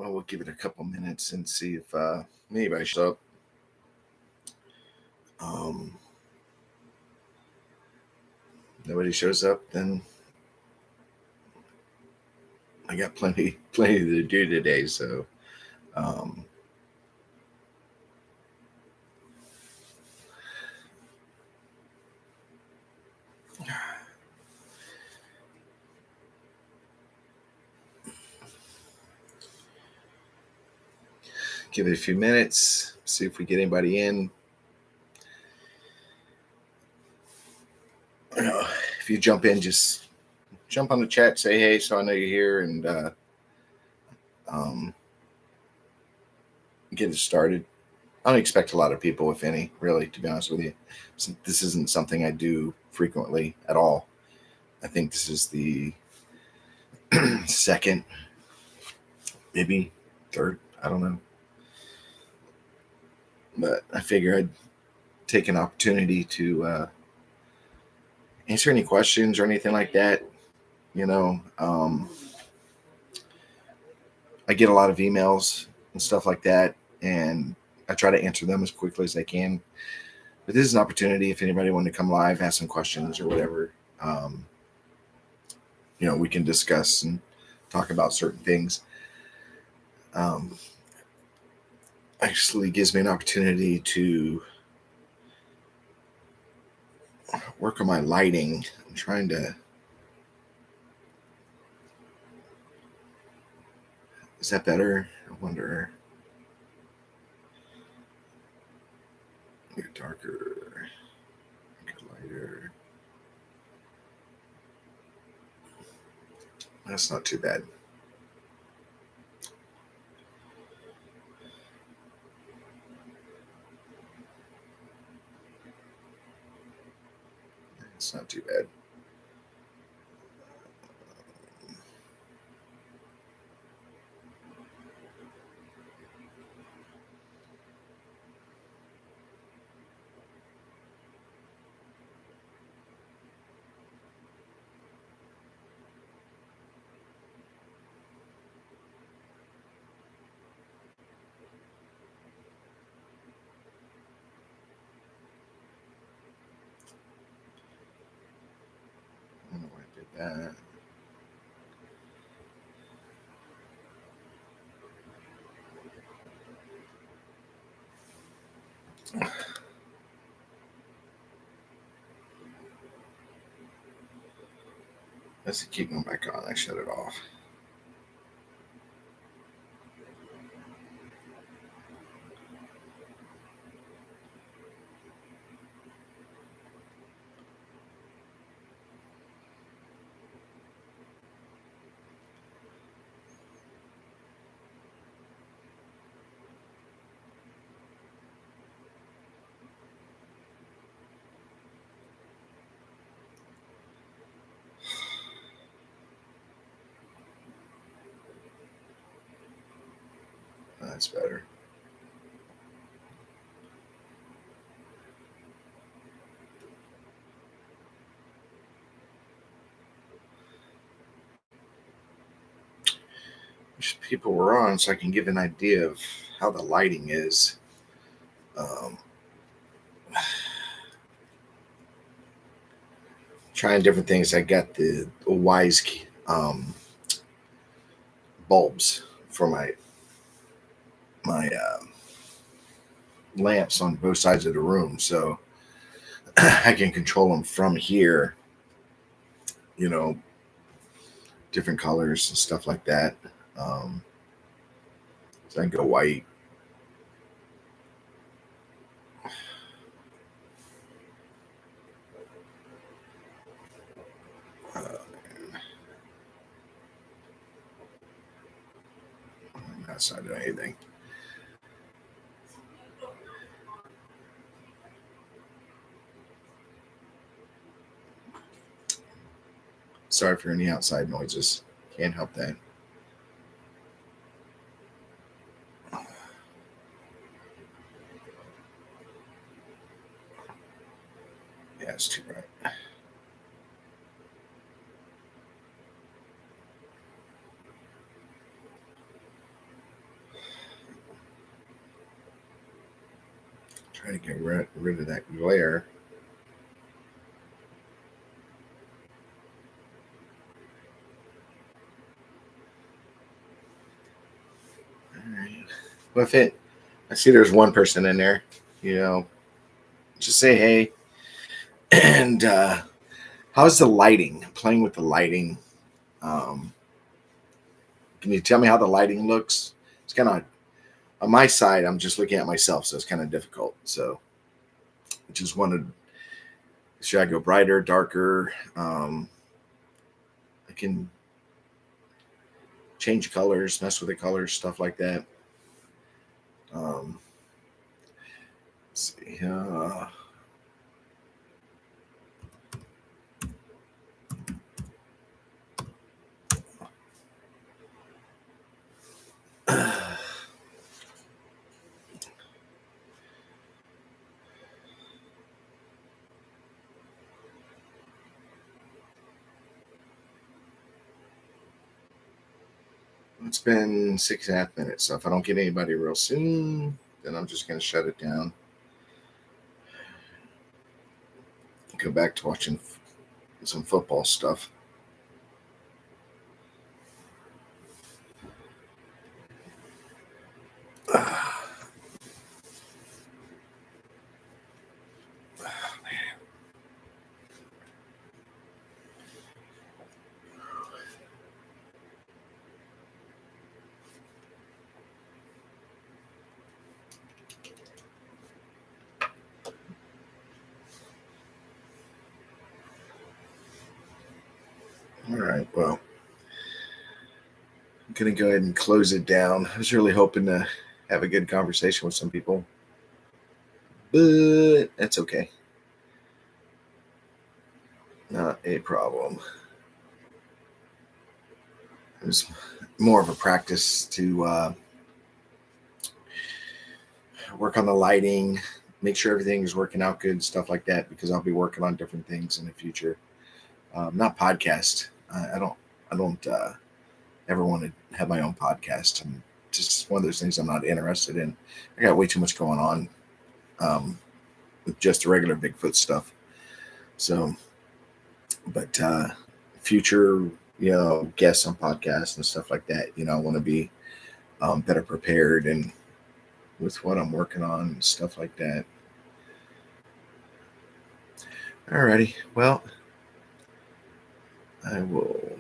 Well, we'll give it a couple minutes and see if anybody shows up. Um, Nobody shows up, then I got plenty to do today. So, um, give it a few minutes, see if we get anybody in. If you jump in, just jump on the chat, say hey, so I know you're here, and um, get it started. I don't expect a lot of people, if any, really, to be honest with you. This isn't something I do frequently at all. I think this is the second, maybe third, I don't know. But I figure I'd take an opportunity to answer any questions or anything like that. You know, I get a lot of emails and stuff like that, and I try to answer them as quickly as I can. But this is an opportunity if anybody wanted to come live, ask some questions or whatever. We can discuss and talk about certain things. Actually gives me an opportunity to work on my lighting. I'm trying to. Is that better? I wonder. Get darker, get lighter. That's not too bad. It's not too bad. I don't know why I did that. Let's keep going back on. I shut it off. That's better. Wish people were on so I can give an idea of how the lighting is. Trying different things. I got the Wise bulbs for my lamps on both sides of the room, so I can control them from here. Different colors and stuff like that. So I can go white. I'm not outside of anything. Sorry for any outside noises. Can't help that. Yeah, it's too bright. get rid of that glare. All right. Well, if it, I see there's one person in there, just say hey. And how's the lighting? Playing with the lighting. Um, can you tell me how the lighting looks? It's kind of on my side. I'm just looking at myself, so it's kind of difficult. So I just wanted, should I go brighter, darker? I can change colors, mess with the colors, stuff like that. Um, let's see. It's been 6.5 minutes, so if I don't get anybody real soon, then I'm just going to shut it down. Go back to watching some football stuff. All right, well, I'm going to go ahead and close it down. I was really hoping to have a good conversation with some people, but that's okay. Not a problem. It was more of a practice to work on the lighting, make sure everything is working out good, stuff like that, because I'll be working on different things in the future. Not podcast. I don't ever want to have my own podcast. And just one of those things I'm not interested in. I got way too much going on with just the regular Bigfoot stuff. So, but future, guests on podcasts and stuff like that. I want to be better prepared and with what I'm working on and stuff like that. Alrighty, well, I will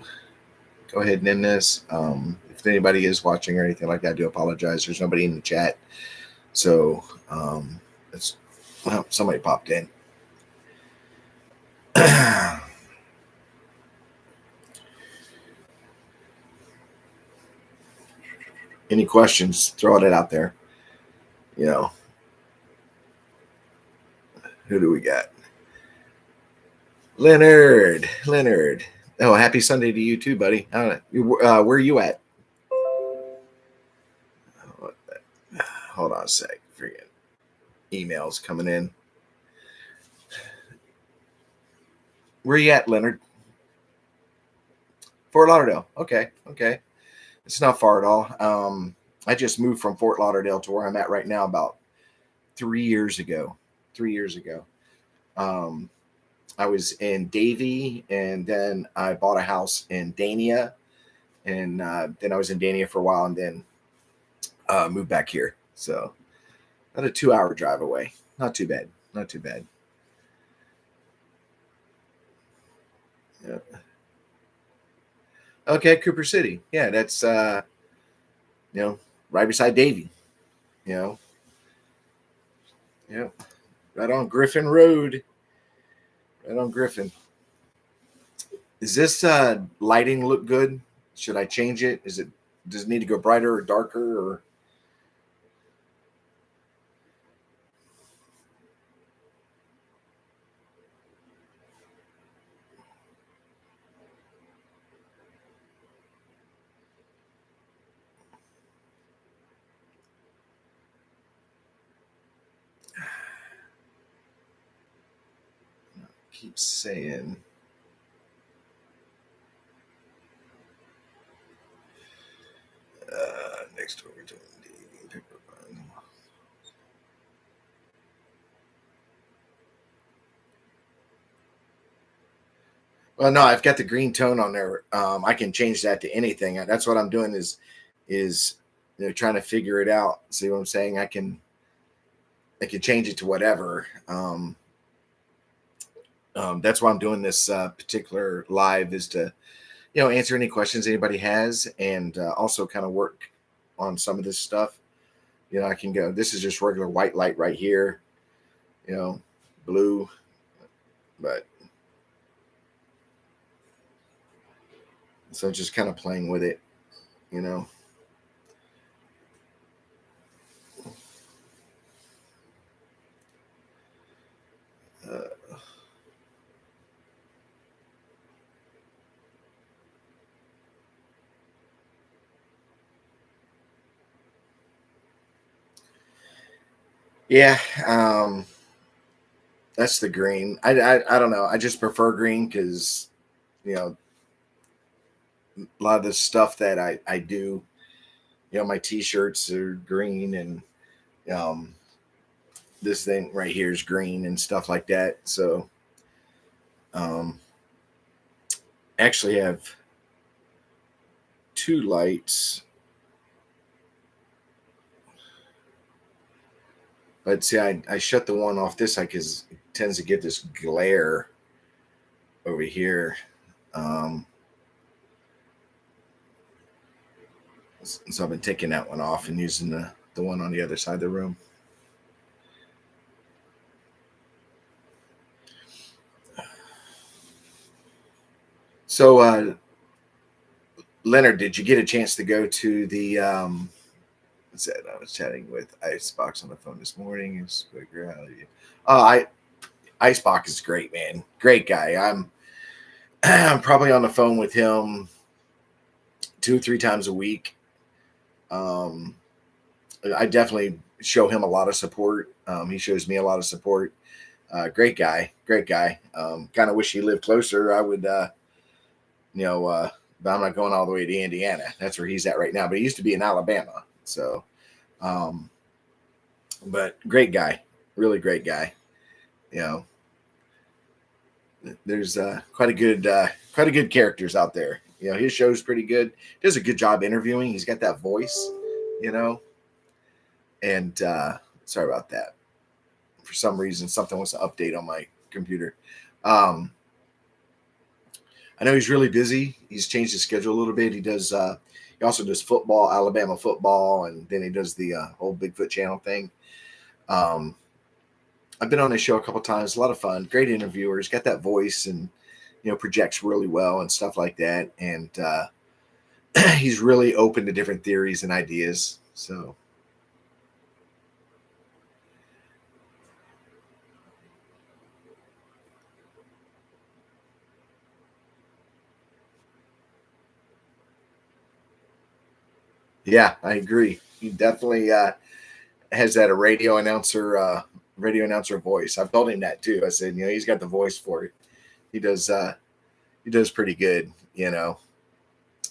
go ahead and end this. If anybody is watching or anything like that, I do apologize. There's nobody in the chat, so it's well, somebody popped in. Any questions? Throw it out there. Who do we got? Leonard. Oh, happy Sunday to you too, buddy. Where are you at? Hold on a sec. Forget emails coming in. Where you at, Leonard? Fort Lauderdale. Okay. It's not far at all. I just moved from Fort Lauderdale to where I'm at right now about 3 years ago. I was in Davie, and then I bought a house in Dania, and then I was in Dania for a while, and then moved back here. So about a 2-hour drive away. Not too bad. Yeah. Okay, Cooper City. Yeah, that's right beside Davie. Yeah, right on Griffin Road. Right on Griffin. Is this lighting look good? Should I change it? Does it need to go brighter or darker or? Keep saying. Next door to Well, no, I've got the green tone on there. I can change that to anything. That's what I'm doing is trying to figure it out. See what I'm saying? I can change it to whatever. That's why I'm doing this particular live, is to answer any questions anybody has, and also kind of work on some of this stuff. I can go. This is just regular white light right here. Blue, but so just kind of playing with it. You know. Uh, yeah, that's the green. I don't know. I just prefer green because you know a lot of the stuff that I do. My T-shirts are green, and um, this thing right here is green and stuff like that. So um, actually have two lights, but see, I shut the one off this side because it tends to get this glare over here. Um, so I've been taking that one off and using the one on the other side of the room. So Leonard, did you get a chance to go to the what's that? I was chatting with Icebox on the phone this morning. I Icebox is great, man. Great guy. I'm probably on the phone with him 2 or 3 times a week. Um, I definitely show him a lot of support. He shows me a lot of support. Great guy, great guy. Kind of wish he lived closer. I would, but I'm not going all the way to Indiana. That's where he's at right now. But he used to be in Alabama. So, um, but great guy, really great guy. You know, there's quite a good characters out there. His show's pretty good. Does a good job interviewing. He's got that voice, you know. And sorry about that. For some reason, something wants to update on my computer. Um, I know he's really busy. He's changed his schedule a little bit. He does. He also does football, Alabama football, and then he does the whole Bigfoot channel thing. Um, I've been on his show a couple times. A lot of fun. Great interviewer. He's got that voice, and projects really well and stuff like that. And he's really open to different theories and ideas. So yeah, I agree. He definitely has that a radio announcer voice. I've told him that too. I said, he's got the voice for it. He does. He does pretty good.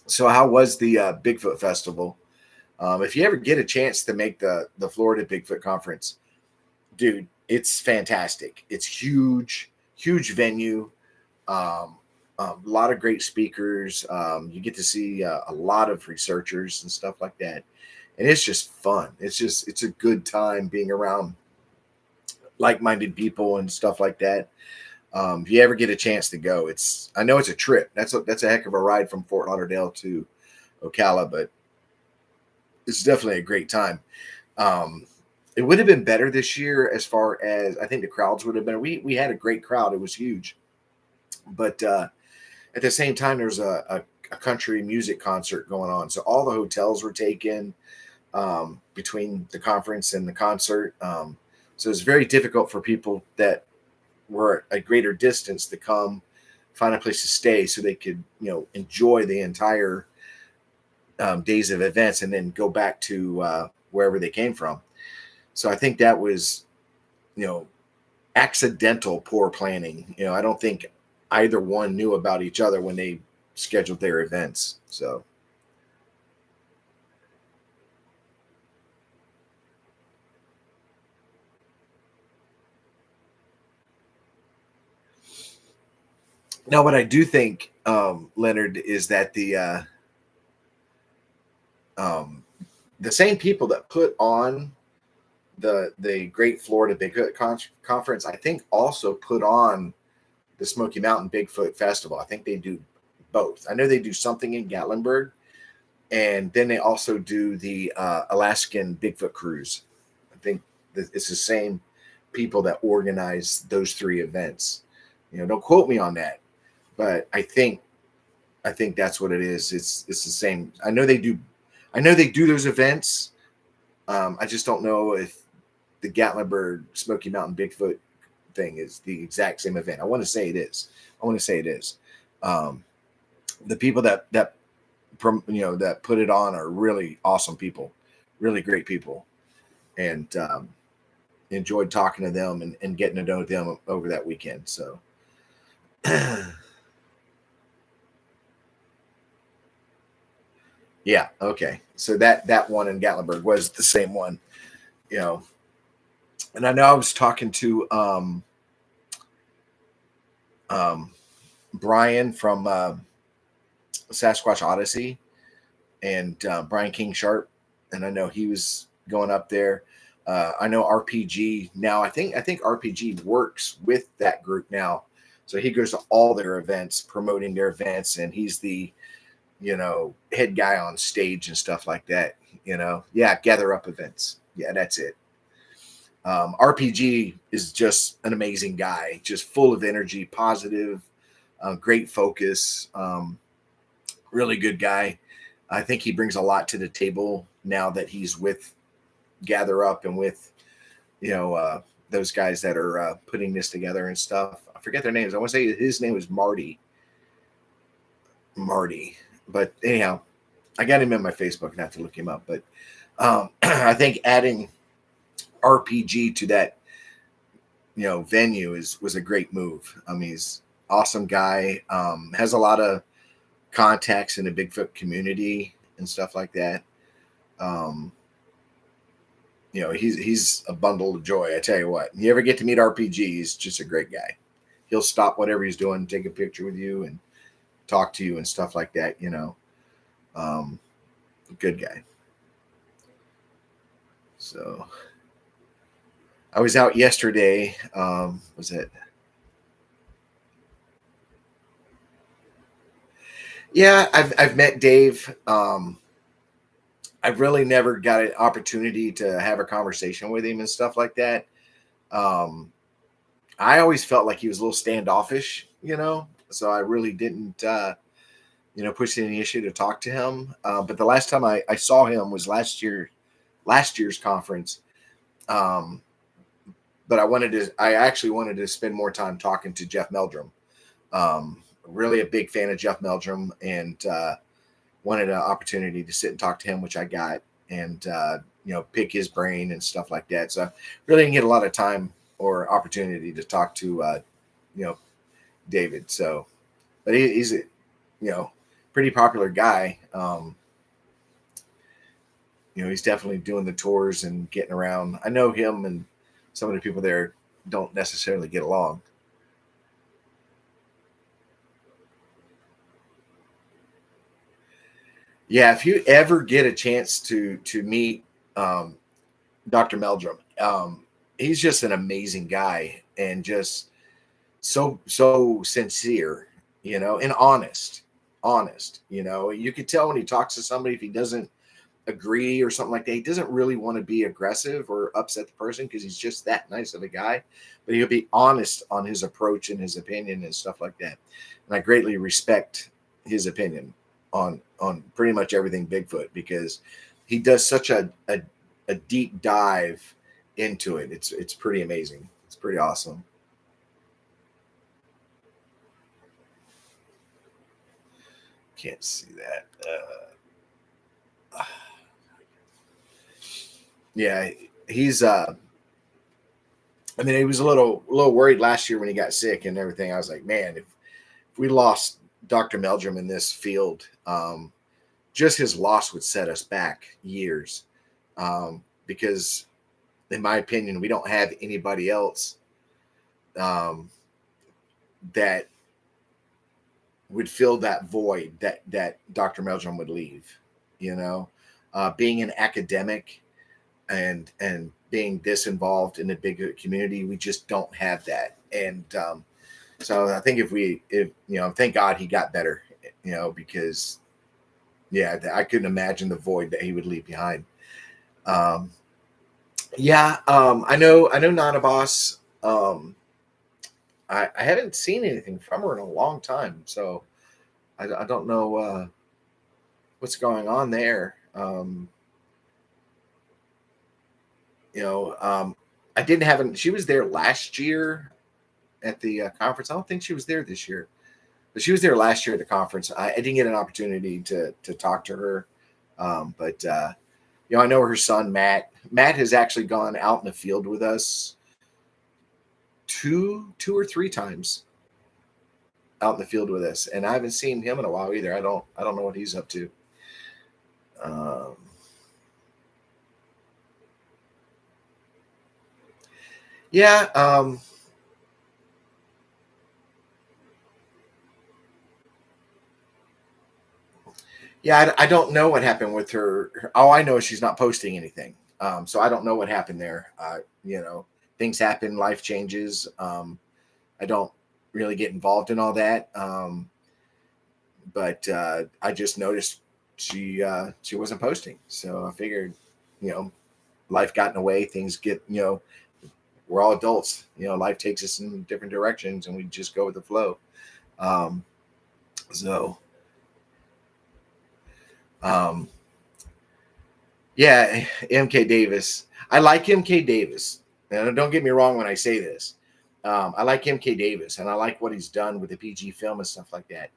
So how was the Bigfoot Festival? If you ever get a chance to make the Florida Bigfoot Conference, dude, it's fantastic. It's huge, huge venue. Um, a lot of great speakers. You get to see a lot of researchers and stuff like that, and it's just fun. It's a good time being around like-minded people and stuff like that. If you ever get a chance to go, I know it's a trip. That's a heck of a ride from Fort Lauderdale to Ocala, but it's definitely a great time. Um, it would have been better this year as far as I think the crowds would have been. We had a great crowd. It was huge, but at the same time, there's a country music concert going on, so all the hotels were taken between the conference and the concert. So it's very difficult for people that were at a greater distance to come find a place to stay so they could enjoy the entire days of events and then go back to wherever they came from. So I think that was you know accidental poor planning. I don't think either one knew about each other when they scheduled their events. So Now, what I do think, Leonard, is that um, the same people that put on the Great Florida Bigfoot Conference, I think also put on the Smoky Mountain Bigfoot Festival. I think they do both. I know they do something in Gatlinburg, and then they also do the Alaskan Bigfoot Cruise. I think it's the same people that organize those three events. Don't quote me on that, but I think that's what it is. It's the same. I know they do. I know they do those events. I just don't know if the Gatlinburg Smoky Mountain Bigfoot thing is the exact same event. I want to say it is. Um, the people that put it on are really awesome people, really great people, and enjoyed talking to them and getting to know them over that weekend. So, yeah, okay. So that one in Gatlinburg was the same one, you know. And I know I was talking to um, Brian from Sasquatch Odyssey and Brian King Sharp, and I know he was going up there. I know RPG now. I think RPG works with that group now, so he goes to all their events, promoting their events, and he's the head guy on stage and stuff like that. Yeah, gather up events. Yeah, that's it. RPG is just an amazing guy, just full of energy, positive, great focus, really good guy. I think he brings a lot to the table now that he's with Gather Up and with you know those guys that are putting this together and stuff. I forget their names. I want to say his name is Marty. But anyhow, I got him in my Facebook and I have to look him up. But I think adding RPG to that venue was a great move. I mean, he's awesome guy. Has a lot of contacts in the Bigfoot community and stuff like that. Um, he's a bundle of joy. I tell you what, you ever get to meet RPG, he's just a great guy. He'll stop whatever he's doing, take a picture with you, and talk to you and stuff like that. Um, good guy. So I was out yesterday. Was it? Yeah, I've met Dave. I've really never got an opportunity to have a conversation with him and stuff like that. Um, I always felt like he was a little standoffish. So I really didn't, push any issue to talk to him. But the last time I saw him was last year's conference. Um, but I actually wanted to spend more time talking to Jeff Meldrum. Really a big fan of Jeff Meldrum, and wanted an opportunity to sit and talk to him, which I got, and pick his brain and stuff like that. So I really didn't get a lot of time or opportunity to talk to David. So, but he's a pretty popular guy. He's definitely doing the tours and getting around. I know him and some of the people there don't necessarily get along. Yeah, if you ever get a chance to meet um, Dr. Meldrum, he's just an amazing guy and just so sincere, and honest. Honest, you could tell when he talks to somebody if he doesn't agree or something like that. He doesn't really want to be aggressive or upset the person because he's just that nice of a guy. But he'll be honest on his approach and his opinion and stuff like that. And I greatly respect his opinion on pretty much everything Bigfoot because he does such a deep dive into it. It's pretty amazing. It's pretty awesome. Can't see that. Yeah, he's I mean, he was a little worried last year when he got sick and everything. I was like, man, if we lost Dr. Meldrum in this field, just his loss would set us back years. Because, in my opinion, we don't have anybody else um, that would fill that void that Dr. Meldrum would leave. You know, being an academic and being disinvolved in the bigger community, we just don't have that. And so I think if thank God he got better, because yeah, I couldn't imagine the void that he would leave behind. Um, yeah, I know Nana Boss. I haven't seen anything from her in a long time, so I don't know what's going on there. You know, I didn't have. She was there last year at the conference. I don't think she was there this year, but she was there last year at the conference. I didn't get an opportunity to talk to her, but I know her son Matt. Matt has actually gone out in the field with us two or three times out in the field with us, and I haven't seen him in a while either. I don't know what he's up to. Um, yeah, yeah. I don't know what happened with her. All I know is she's not posting anything. So I don't know what happened there. Things happen, life changes. I don't really get involved in all that. But I just noticed she wasn't posting, so I figured, you know, life got in the way. Things get, we're all adults. Life takes us in different directions, and we just go with the flow. Um, so, um, yeah, MK Davis. I like MK Davis. And don't get me wrong when I say this. I like MK Davis, and I like what he's done with the PG film and stuff like that.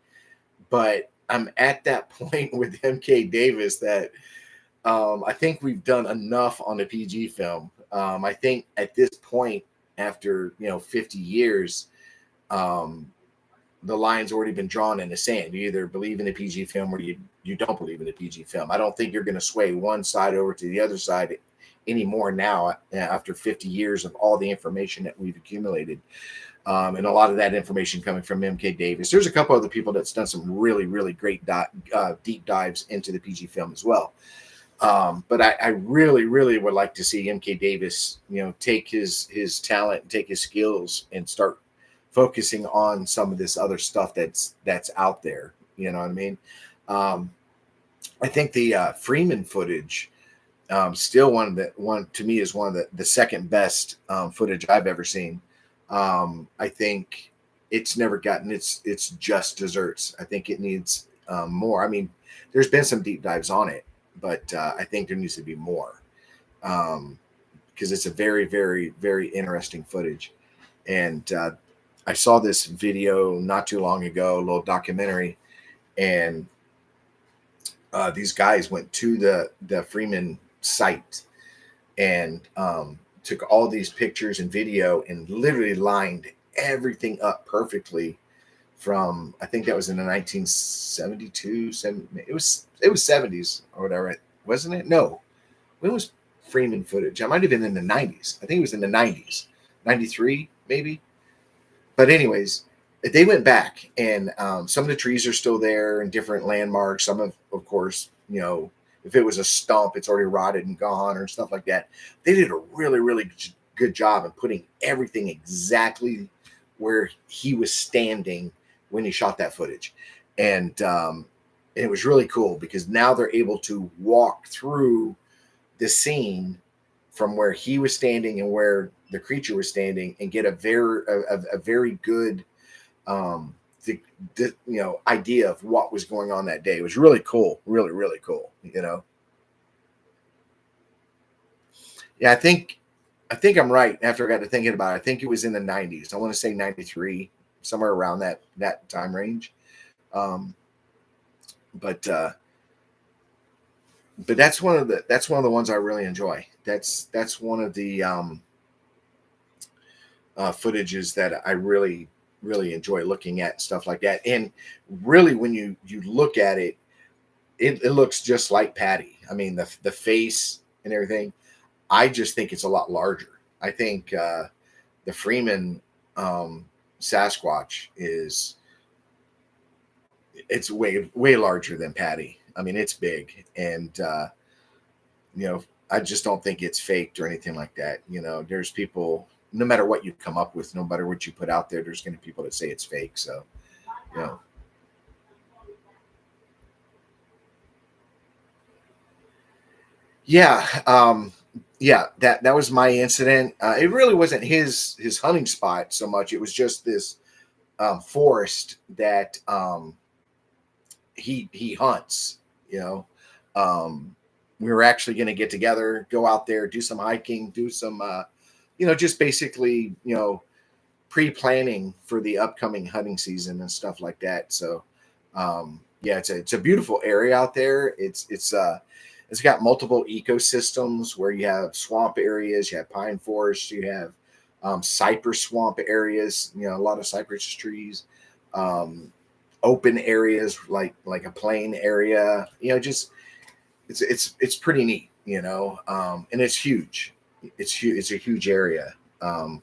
But I'm at that point with MK Davis that I think we've done enough on the PG film. I think at this point, after 50 years, um, the line's already been drawn in the sand. You either believe in the PG film or you don't believe in the PG film. I don't think you're going to sway one side over to the other side anymore now after 50 years of all the information that we've accumulated. And a lot of that information coming from MK Davis. There's a couple other people that's done some really, really great deep dives into the PG film as well. But I really, really would like to see MK Davis, take his talent, take his skills, and start focusing on some of this other stuff that's out there. You know what I mean? Um, I think the Freeman footage, still one to me is one of the second best footage I've ever seen. I think it's never gotten it's just desserts. I think it needs more. I mean, there's been some deep dives on it, but I think there needs to be more, because it's a very, very, very interesting footage. And I saw this video not too long ago, a little documentary, and these guys went to the Freeman site and took all these pictures and video and literally lined everything up perfectly from, I think that was in the 1972, it was 70s or whatever, wasn't it? No, when was Freeman footage? I might have been in the 90s. I think it was in the 90s, 93 maybe. But anyways, they went back, and some of the trees are still there and different landmarks. Some of course, if it was a stump, it's already rotted and gone or stuff like that. They did a really, really good job in putting everything exactly where he was standing when he shot that footage. And it was really cool because now they're able to walk through the scene from where he was standing and where the creature was standing and get a very good idea of what was going on that day. It was really cool, really, really cool. Yeah, I think I'm right. After I got to thinking about it, I think it was in the 90s. I want to say 93, somewhere around that time range. Um, but that's one of the ones I really enjoy. That's one of the footages that I really, really enjoy looking at, stuff like that. And really, when you look at it, it looks just like Patty. I mean, the face and everything. I just think it's a lot larger. I think the Freeman Sasquatch is it's way larger than Patty. I mean, it's big, and I just don't think it's faked or anything like that. There's people, no matter what you come up with, no matter what you put out there, there's going to be people that say it's fake. So, you know, yeah, yeah, that was my incident. It really wasn't his hunting spot so much. It was just this forest that he hunts. You know, we were actually going to get together, go out there, do some hiking, do some, just basically, pre-planning for the upcoming hunting season and stuff like that. So, yeah, it's a beautiful area out there. It's got multiple ecosystems where you have swamp areas, you have pine forests, you have cypress swamp areas. A lot of cypress trees. Um, Open areas like a plain area. Just it's pretty neat. And it's huge. It's huge. It's a huge area. And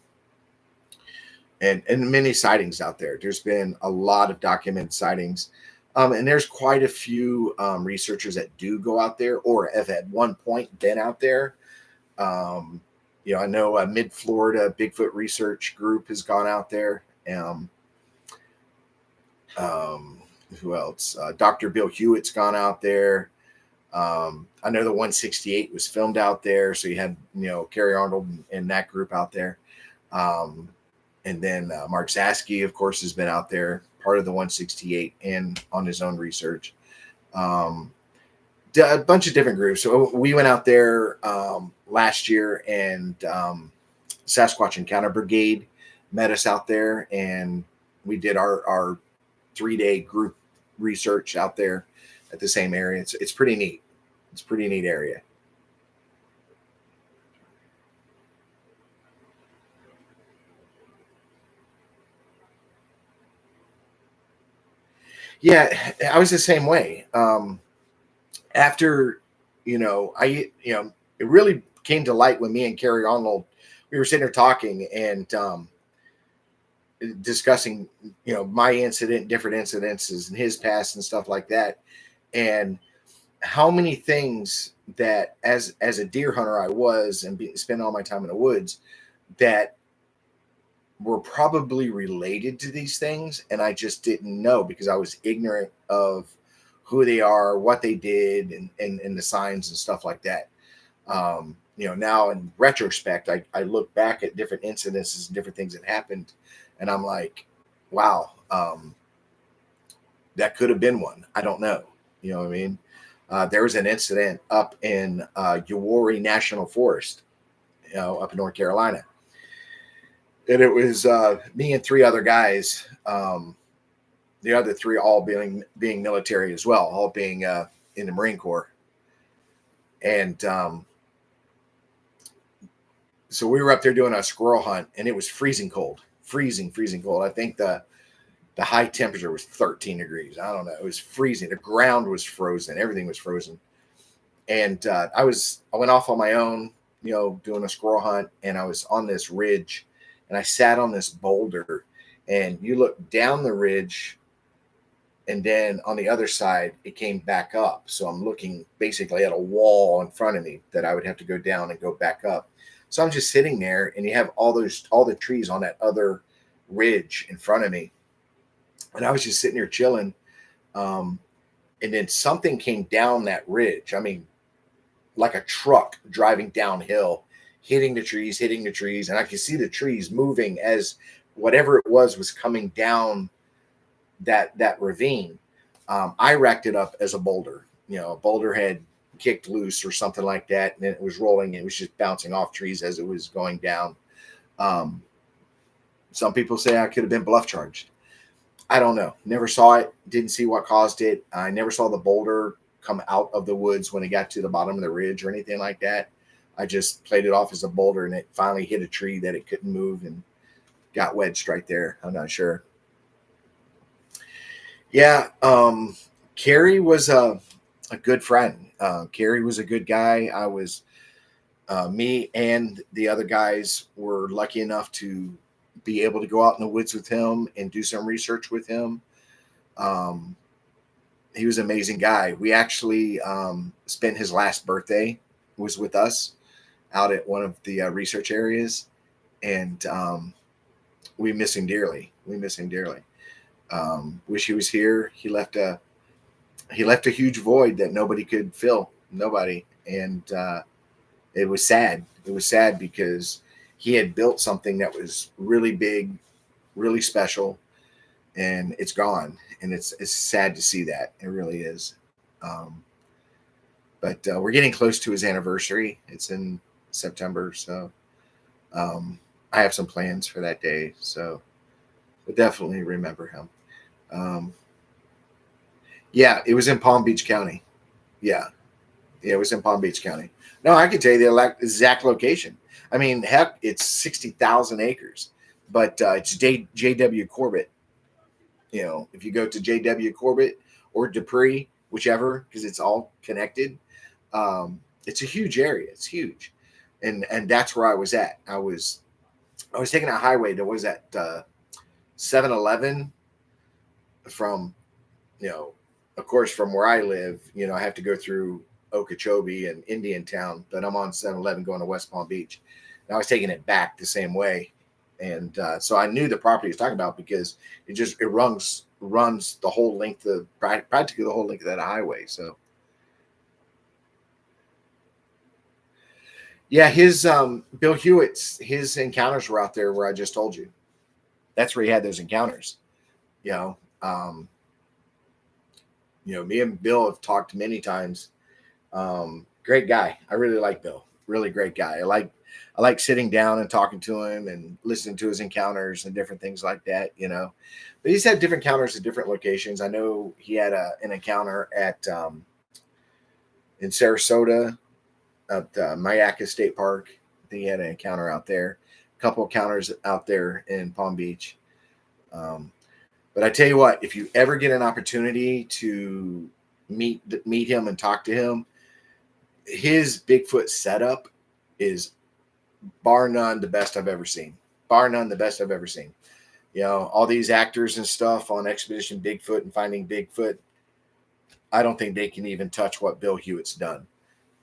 many sightings out there. There's been a lot of documented sightings, and there's quite a few researchers that do go out there or have at one point been out there. Um, I know Mid Florida Bigfoot Research Group has gone out there. Um, who else? Dr. Bill Hewitt's gone out there. I know the 168 was filmed out there, so you had Kerry Arnold and that group out there. Um, and then Mark Zasky, of course, has been out there, part of the 168, and on his own research. Um, a bunch of different groups. So we went out there last year, and Sasquatch Encounter Brigade met us out there, and we did our 3-day group research out there at the same area. It's pretty neat. It's a pretty neat area. Yeah, I was the same way. After, it really came to light when me and Carrie Arnold, we were sitting there talking and discussing, my incident, different incidences in his past and stuff like that. And how many things that as a deer hunter I was and spend all my time in the woods that were probably related to these things, and I just didn't know because I was ignorant of who they are, what they did, and the signs and stuff like that. Now in retrospect, I look back at different incidences and different things that happened, and I'm like, wow, that could have been one. I don't know. You know what I mean? There was an incident up in Uwharrie National Forest, up in North Carolina, and it was me and 3 other guys. The other 3 all being military as well, all being in the Marine Corps. And so we were up there doing a squirrel hunt, and it was freezing cold, freezing cold. I think the high temperature was 13 degrees. I don't know. It was freezing. The ground was frozen. Everything was frozen. And I went off on my own, doing a squirrel hunt, and I was on this ridge, and I sat on this boulder, and you look down the ridge, and then on the other side, it came back up. So I'm looking basically at a wall in front of me that I would have to go down and go back up. So I'm just sitting there, and you have all the trees on that other ridge in front of me. And I was just sitting there chilling. And then something came down that ridge. I mean, like a truck driving downhill, hitting the trees. And I could see the trees moving as whatever it was coming down that ravine. I racked it up as a boulder. A boulder had kicked loose or something like that, and it was rolling. It was just bouncing off trees as it was going down. Some people say I could have been bluff charged. I don't know. Never saw it. Didn't see what caused it. I never saw the boulder come out of the woods when it got to the bottom of the ridge or anything like that. I just played it off as a boulder, and it finally hit a tree that it couldn't move and got wedged right there. I'm not sure. Yeah. Kerry was a good friend. Kerry was a good guy. I was, me and the other guys were lucky enough to be able to go out in the woods with him and do some research with him. Um, He was an amazing guy. We actually spent his last birthday was with us out at one of the research areas, and we miss him dearly. We miss him dearly. Wish he was here. He left a huge void that nobody could fill. Nobody, and it was sad. It was sad because he had built something that was really big, really special, and it's gone. And it's sad to see that. It really is. Um, but we're getting close to his anniversary. It's in September, so I have some plans for that day. So we'll definitely remember him. Um, yeah, it was in Palm Beach County. Yeah, yeah, it was in Palm Beach County. No, I can tell you the exact location. I mean, heck, it's 60,000 acres, but it's J.W. Corbett. You know, if you go to J.W. Corbett or Dupree, whichever, because it's all connected, it's a huge area. It's huge, and that's where I was at. I was taking a highway that was at 7-Eleven from, you know, of course, from where I live, you know, I have to go through Okeechobee and Indiantown, but I'm on 7-Eleven going to West Palm Beach. And I was taking it back the same way. And so I knew the property he was talking about because it runs the whole length of practically the whole length of that highway. So yeah, his Bill Hewitt's his encounters were out there where I just told you. That's where he had those encounters. You know, me and Bill have talked many times. Great guy. I really like Bill. Really great guy. I like sitting down and talking to him and listening to his encounters and different things like that, you know. But he's had different encounters at different locations. I know he had an encounter at in Sarasota at Mayaca State Park. I think he had an encounter out there. A couple encounters out there in Palm Beach. But I tell you what, if you ever get an opportunity to meet him and talk to him, his Bigfoot setup is bar none the best I've ever seen. Bar none the best I've ever seen. You know, all these actors and stuff on Expedition Bigfoot and Finding Bigfoot, I don't think they can even touch what Bill Hewitt's done.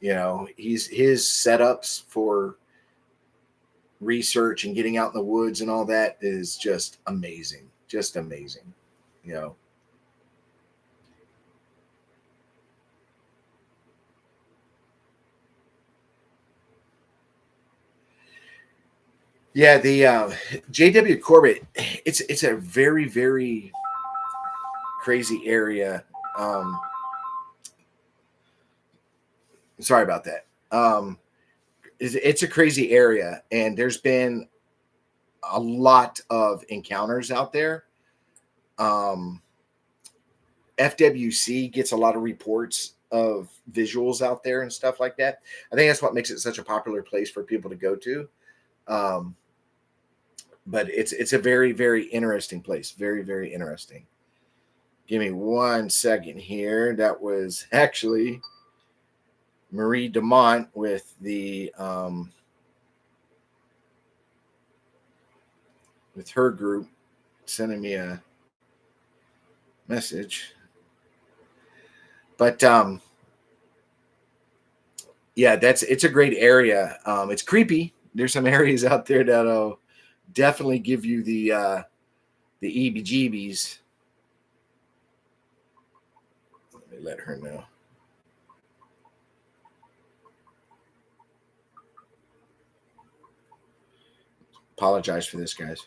You know, his setups for research and getting out in the woods and all that is just amazing. Just amazing. You know. Yeah, the J.W. Corbett, it's a very, very crazy area. Sorry about that. It's a crazy area, and there's been a lot of encounters out there. FWC gets a lot of reports of visuals out there and stuff like that. I think that's what makes it such a popular place for people to go to. But it's a very, very interesting place. Very, very interesting. Give me 1 second here. That was actually Marie Demont with the with her group sending me a message. But yeah, it's a great area. It's creepy. There's some areas out there that'll definitely give you the EBGBs. Let me let her know. Apologize for this, guys.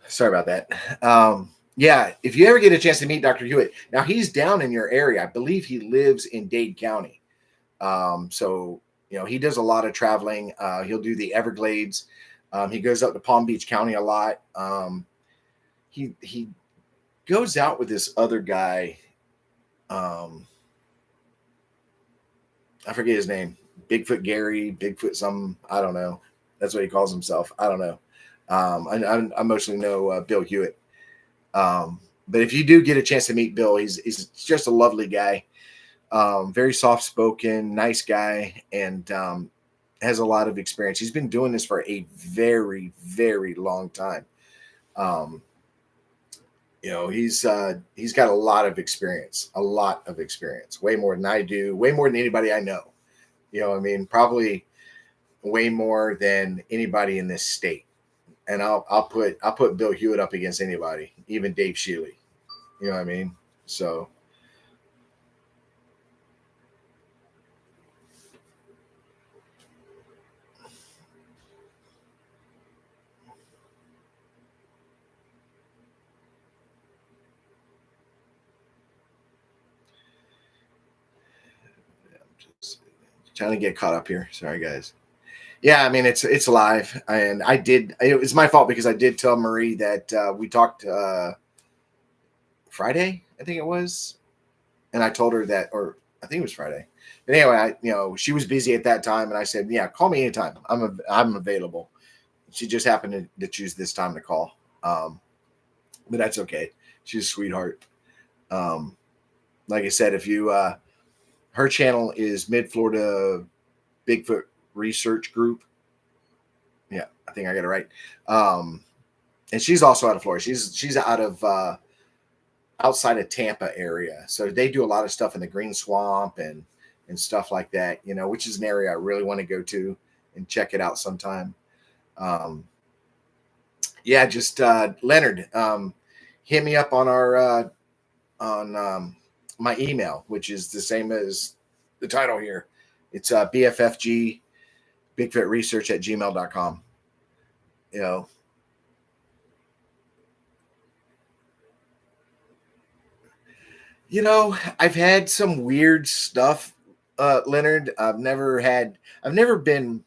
Sorry about that. Yeah, if you ever get a chance to meet Dr. Hewitt, now he's down in your area. I believe he lives in Dade County. So, you know, he does a lot of traveling. He'll do the Everglades. He goes up to Palm Beach County a lot. He goes out with this other guy. I forget his name. Bigfoot Gary, Bigfoot something. I don't know. That's what he calls himself. I don't know. I mostly know Bill Hewitt. But if you do get a chance to meet Bill, he's just a lovely guy. Very soft spoken, nice guy, and has a lot of experience. He's been doing this for a very, very long time. Um, he's got a lot of experience, way more than I do, way more than anybody I know. I mean, probably way more than anybody in this state. And I'll put Bill Hewitt up against anybody, even Dave Shealy. You know what I mean? So I'm just trying to get caught up here. Sorry, guys. Yeah, I mean it's live, and it was my fault because I did tell Marie that we talked Friday, I think it was, and I told her that, or I think it was Friday. But anyway, she was busy at that time, and I said, yeah, call me anytime. I'm available. She just happened to choose this time to call, but that's okay. She's a sweetheart. Um, like I said, if you her channel is Mid Florida Bigfoot Research Group. Yeah, I think I got it right. And she's also out of Florida. She's out of outside of Tampa area. So they do a lot of stuff in the Green Swamp and stuff like that, which is an area I really want to go to and check it out sometime. Yeah, just Leonard, hit me up on our on my email, which is the same as the title here. It's BFFG Bigfoot Research at gmail.com. I've had some weird stuff, Leonard. I've never been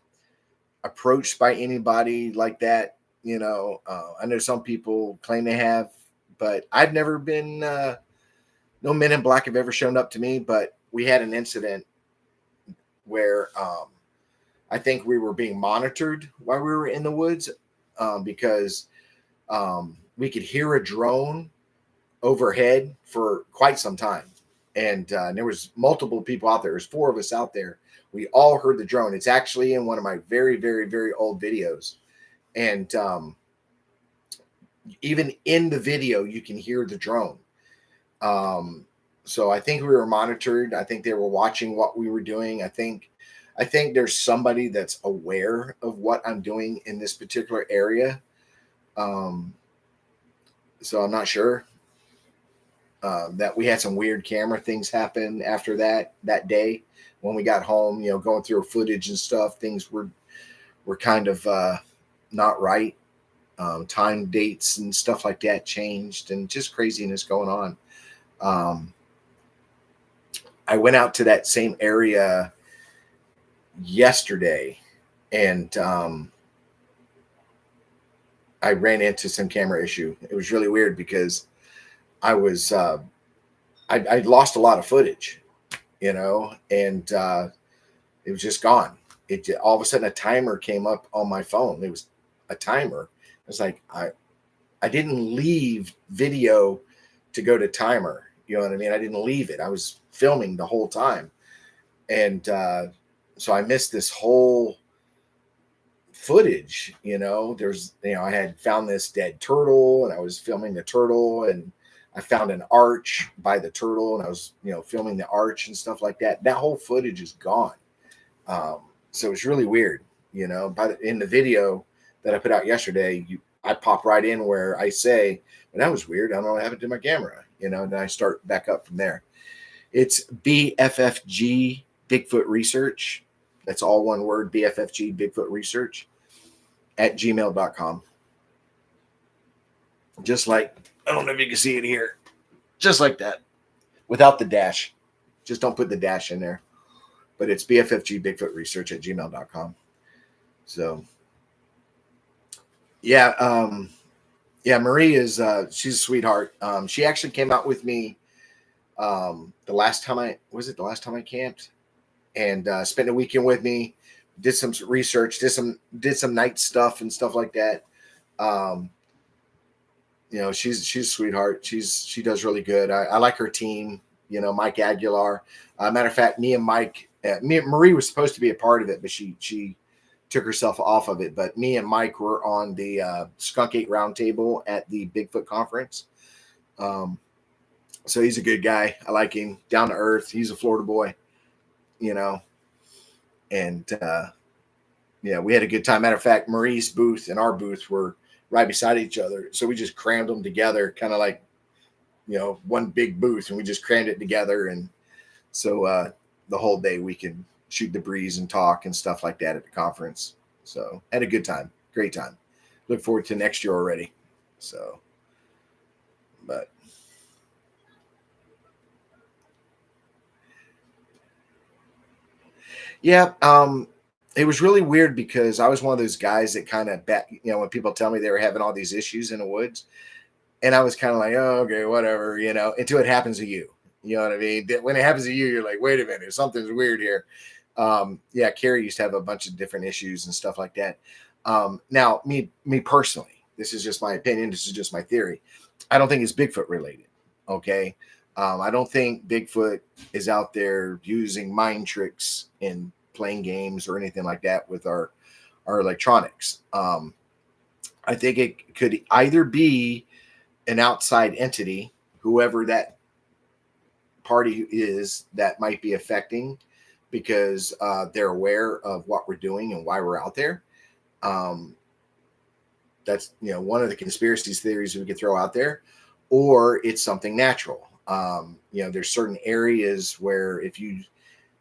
approached by anybody like that. I know some people claim they have, but I've never been, no men in black have ever shown up to me, but we had an incident where, I think we were being monitored while we were in the woods, because, we could hear a drone overhead for quite some time. And there was multiple people out there. There's 4 of us out there. We all heard the drone. It's actually in one of my very, very, very old videos. And even in the video, you can hear the drone. So I think we were monitored. I think they were watching what we were doing. I think there's somebody that's aware of what I'm doing in this particular area. So I'm not sure. That we had some weird camera things happen after that day when we got home, going through footage and stuff. Things were kind of not right. Time dates and stuff like that changed, and just craziness going on. I went out to that same area yesterday, and I ran into some camera issue. It was really weird because I was I lost a lot of footage, and it was just gone. All of a sudden a timer came up on my phone. It was a timer. It's like I didn't leave video to go to timer. You know what I mean? I didn't leave it. I was filming the whole time, and so I missed this whole footage. I had found this dead turtle, and I was filming the turtle, and I found an arch by the turtle, and I was, filming the arch and stuff like that. That whole footage is gone. So it's really weird, in the video that I put out yesterday, I pop right in where I say, well, that was weird. I don't know what happened to my camera, and I start back up from there. It's BFFG Bigfoot Research. That's all one word, BFFG Bigfoot Research at gmail.com. Just like, I don't know if you can see it here. Just like that. Without the dash. Just don't put the dash in there. But it's BFFG Bigfoot Research at gmail.com. So, yeah. Marie is, she's a sweetheart. She actually came out with me the last time I camped, and spent a weekend with me, did some research, did some night stuff and stuff like that. She's a sweetheart. She does really good. I like her team. Mike Aguilar. Matter of fact, me and Marie was supposed to be a part of it, but she took herself off of it. But me and Mike were on the Skunk 8 roundtable at the Bigfoot conference. So he's a good guy. I like him, down to earth. He's a Florida boy, you know, and yeah, we had a good time. Matter of fact, Marie's booth and our booth were right beside each other. So we just crammed them together, kind of like, one big booth, and we just crammed it together. And so the whole day we could shoot the breeze and talk and stuff like that at the conference. So had a good time, great time. Look forward to next year already. So, but yeah, it was really weird because I was one of those guys that kind of bet, when people tell me they were having all these issues in the woods, and I was kind of like, oh, okay, whatever, until it happens to you. You know what I mean? When it happens to you, you're like, wait a minute, something's weird here. Yeah, Carrie used to have a bunch of different issues and stuff like that. Now, me personally, this is just my opinion. This is just my theory. I don't think it's Bigfoot related. Okay. I don't think Bigfoot is out there using mind tricks in playing games or anything like that with our electronics. I think it could either be an outside entity, whoever that party is that might be affecting, because they're aware of what we're doing and why we're out there. That's one of the conspiracy theories we could throw out there, or it's something natural. There's certain areas where if you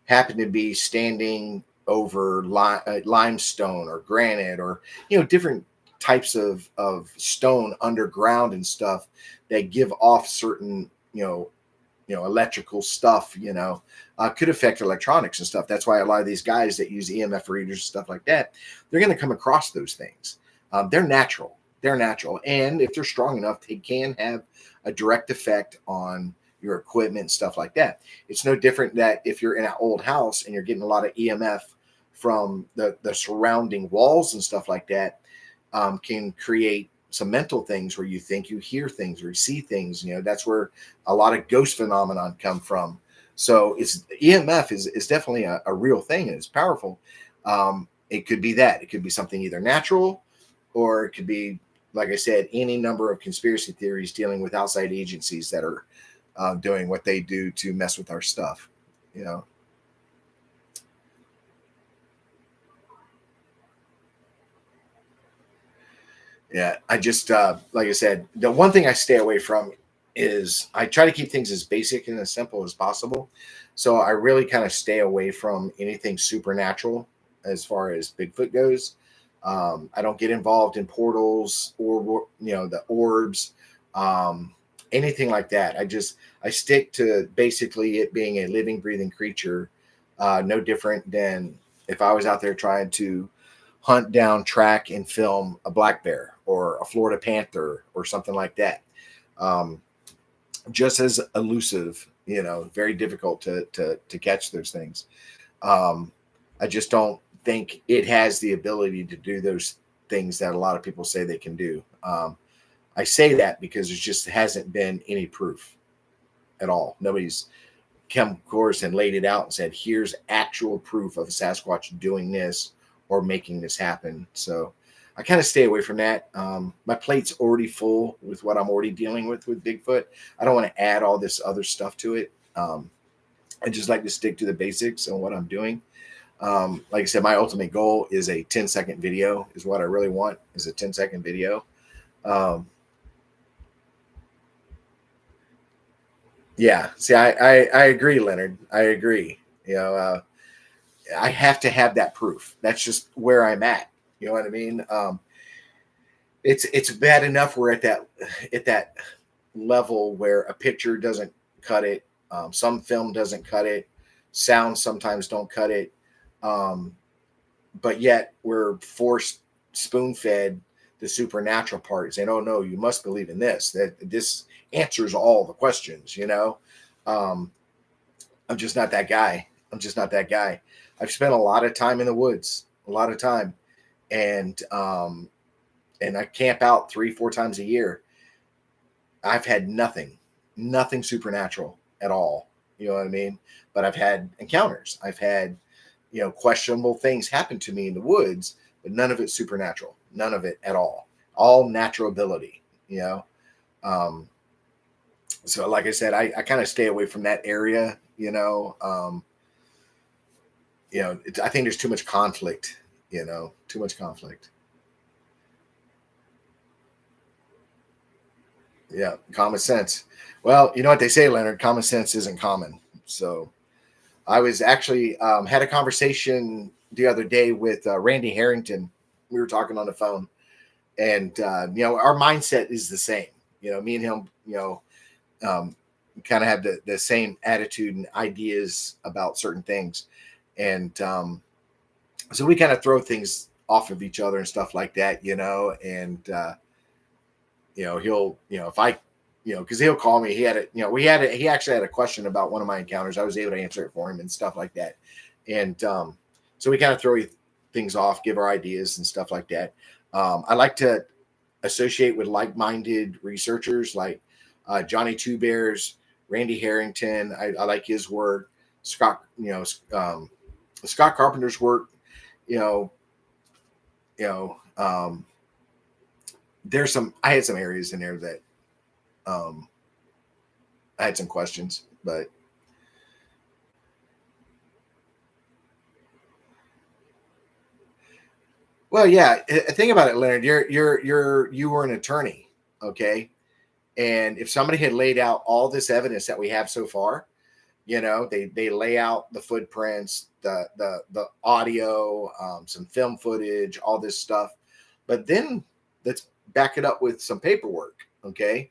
happen to be standing over limestone or granite, or different types of stone underground and stuff that give off certain electrical stuff, could affect electronics and stuff. That's why a lot of these guys that use EMF readers and stuff like that, they're going to come across those things. They're natural. And if they're strong enough, they can have a direct effect on your equipment and stuff like that. It's no different that if you're in an old house and you're getting a lot of EMF from the surrounding walls and stuff like that, can create some mental things where you think you hear things or you see things. That's where a lot of ghost phenomenon come from. So it's EMF is definitely a real thing, and it's powerful. It could be that. It could be something either natural, or it could be, like I said, any number of conspiracy theories dealing with outside agencies that are doing what they do to mess with our stuff. Yeah, I just like I said, the one thing I stay away from is I try to keep things as basic and as simple as possible. So I really kind of stay away from anything supernatural as far as Bigfoot goes. I don't get involved in portals or the orbs, anything like that. I stick to basically it being a living, breathing creature, no different than if I was out there trying to hunt down, track, and film a black bear or a Florida panther or something like that. Um, just as elusive, very difficult to catch those things. Um, I just don't think it has the ability to do those things that a lot of people say they can do. I say that because there just hasn't been any proof at all. Nobody's come, of course, and laid it out and said, here's actual proof of a Sasquatch doing this or making this happen. So I kind of stay away from that. My plate's already full with what I'm already dealing with Bigfoot. I don't want to add all this other stuff to it. I just like to stick to the basics and what I'm doing. Like I said, my ultimate goal is a 10-second video is what I really want, is a 10-second video. Yeah, see, I agree, Leonard. I agree. I have to have that proof. That's just where I'm at. You know what I mean? It's bad enough we're at that level where a picture doesn't cut it. Some film doesn't cut it. Sound sometimes don't cut it. But yet we're forced, spoon fed the supernatural part, saying, "Oh no, you must believe in this. That this answers all the questions." I'm just not that guy. I've spent a lot of time in the woods, a lot of time, and I camp out 3-4 times a year. I've had nothing supernatural at all. You know what I mean? But I've had encounters. I've had, questionable things happen to me in the woods, but none of it supernatural, none of it at all natural ability, you know. Um, so like I said, I kind of stay away from that area, I think there's too much conflict, too much conflict. Yeah, common sense. Well, you know what they say, Leonard, common sense isn't common. So I was actually had a conversation the other day with Randy Harrington. We were talking on the phone, and our mindset is the same. Me and him, kind of have the same attitude and ideas about certain things, and so we kind of throw things off of each other and stuff like that, and he'll, if I, because he'll call me. He had it, he actually had a question about one of my encounters. I was able to answer it for him and stuff like that. And so we kind of throw things off, give our ideas and stuff like that. I like to associate with like-minded researchers like Johnny Two Bears, Randy Harrington. I like his work. Scott, Scott Carpenter's work. You know, you know, I had some areas in there that I had some questions, but well, yeah. Think about it, Leonard. You were an attorney, okay? And if somebody had laid out all this evidence that we have so far, they lay out the footprints, the audio, some film footage, all this stuff, but then let's back it up with some paperwork, okay?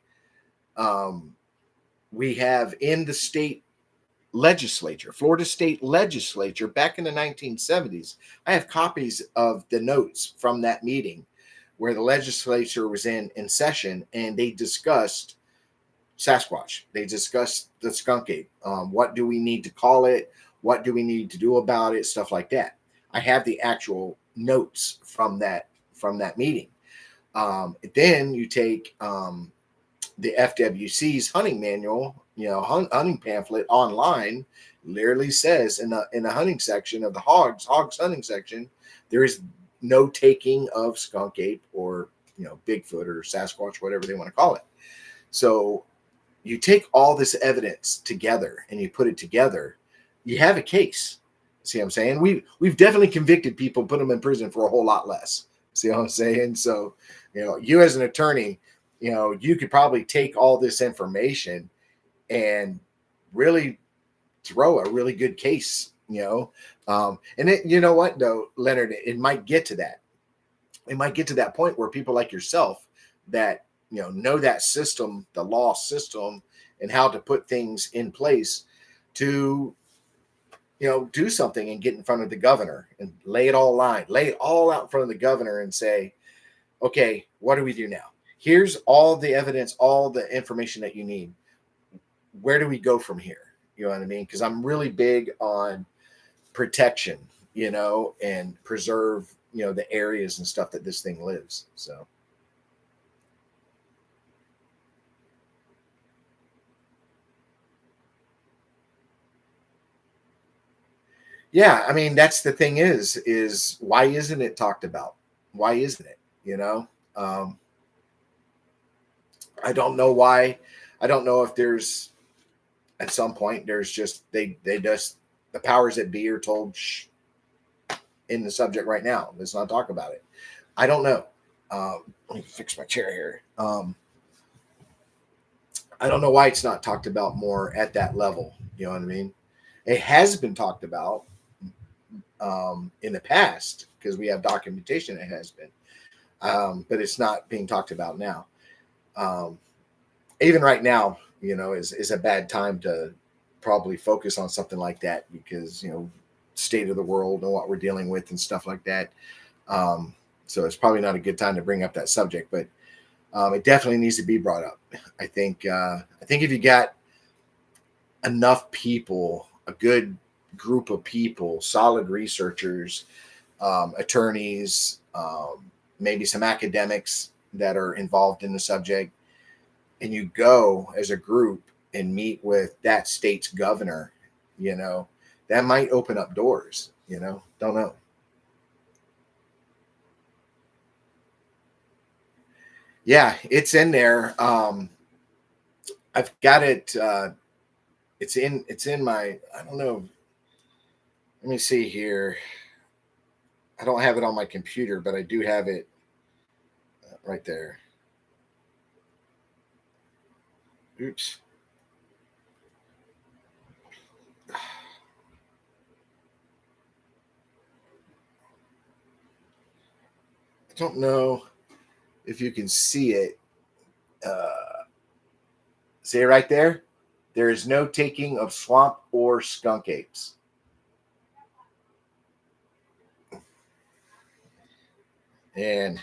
We have in the state legislature, Florida state legislature, back in the 1970s. I have copies of the notes from that meeting where the legislature was in session, and they discussed Sasquatch. They discussed the skunk ape. What do we need to call it? What do we need to do about it? Stuff like that. I have the actual notes from that meeting. Then you take the FWC's hunting manual, hunting pamphlet online, literally says in the hunting section of the hogs hunting section, there is no taking of skunk ape or Bigfoot or Sasquatch, whatever they want to call it. So you take all this evidence together and you put it together, you have a case. See what I'm saying? We've definitely convicted people, put them in prison for a whole lot less. See what I'm saying? So, you as an attorney, you could probably take all this information and really throw a really good case, and you know what though, Leonard, it might get to that. It might get to that point where people like yourself that, know that system, the law system, and how to put things in place to, do something and get in front of the governor and lay it all out in front of the governor and say, okay, what do we do now? Here's all the evidence, all the information that you need. Where do we go from here? You know what I mean? Because I'm really big on protection, and preserve, the areas and stuff that this thing lives. So. Yeah, I mean, that's the thing is why isn't it talked about? Why isn't it? Um, I don't know why. I don't know if there's at some point there's just they just the powers that be are told shh in the subject right now. Let's not talk about it. I don't know. Let me fix my chair here. I don't know why it's not talked about more at that level. You know what I mean? It has been talked about in the past because we have documentation. It has been, but it's not being talked about now. Um, Even right now, is a bad time to probably focus on something like that because state of the world and what we're dealing with and stuff like that. So it's probably not a good time to bring up that subject, but it definitely needs to be brought up. I think if you got enough people, a good group of people, solid researchers, attorneys, maybe some academics that are involved in the subject, and you go as a group and meet with that state's governor, that might open up doors. Don't know. Yeah, it's in there. I've got it. It's in my, I don't know. Let me see here. I don't have it on my computer, but I do have it right there. Oops. I don't know if you can see it. See it right there? There is no taking of swamp or skunk apes. And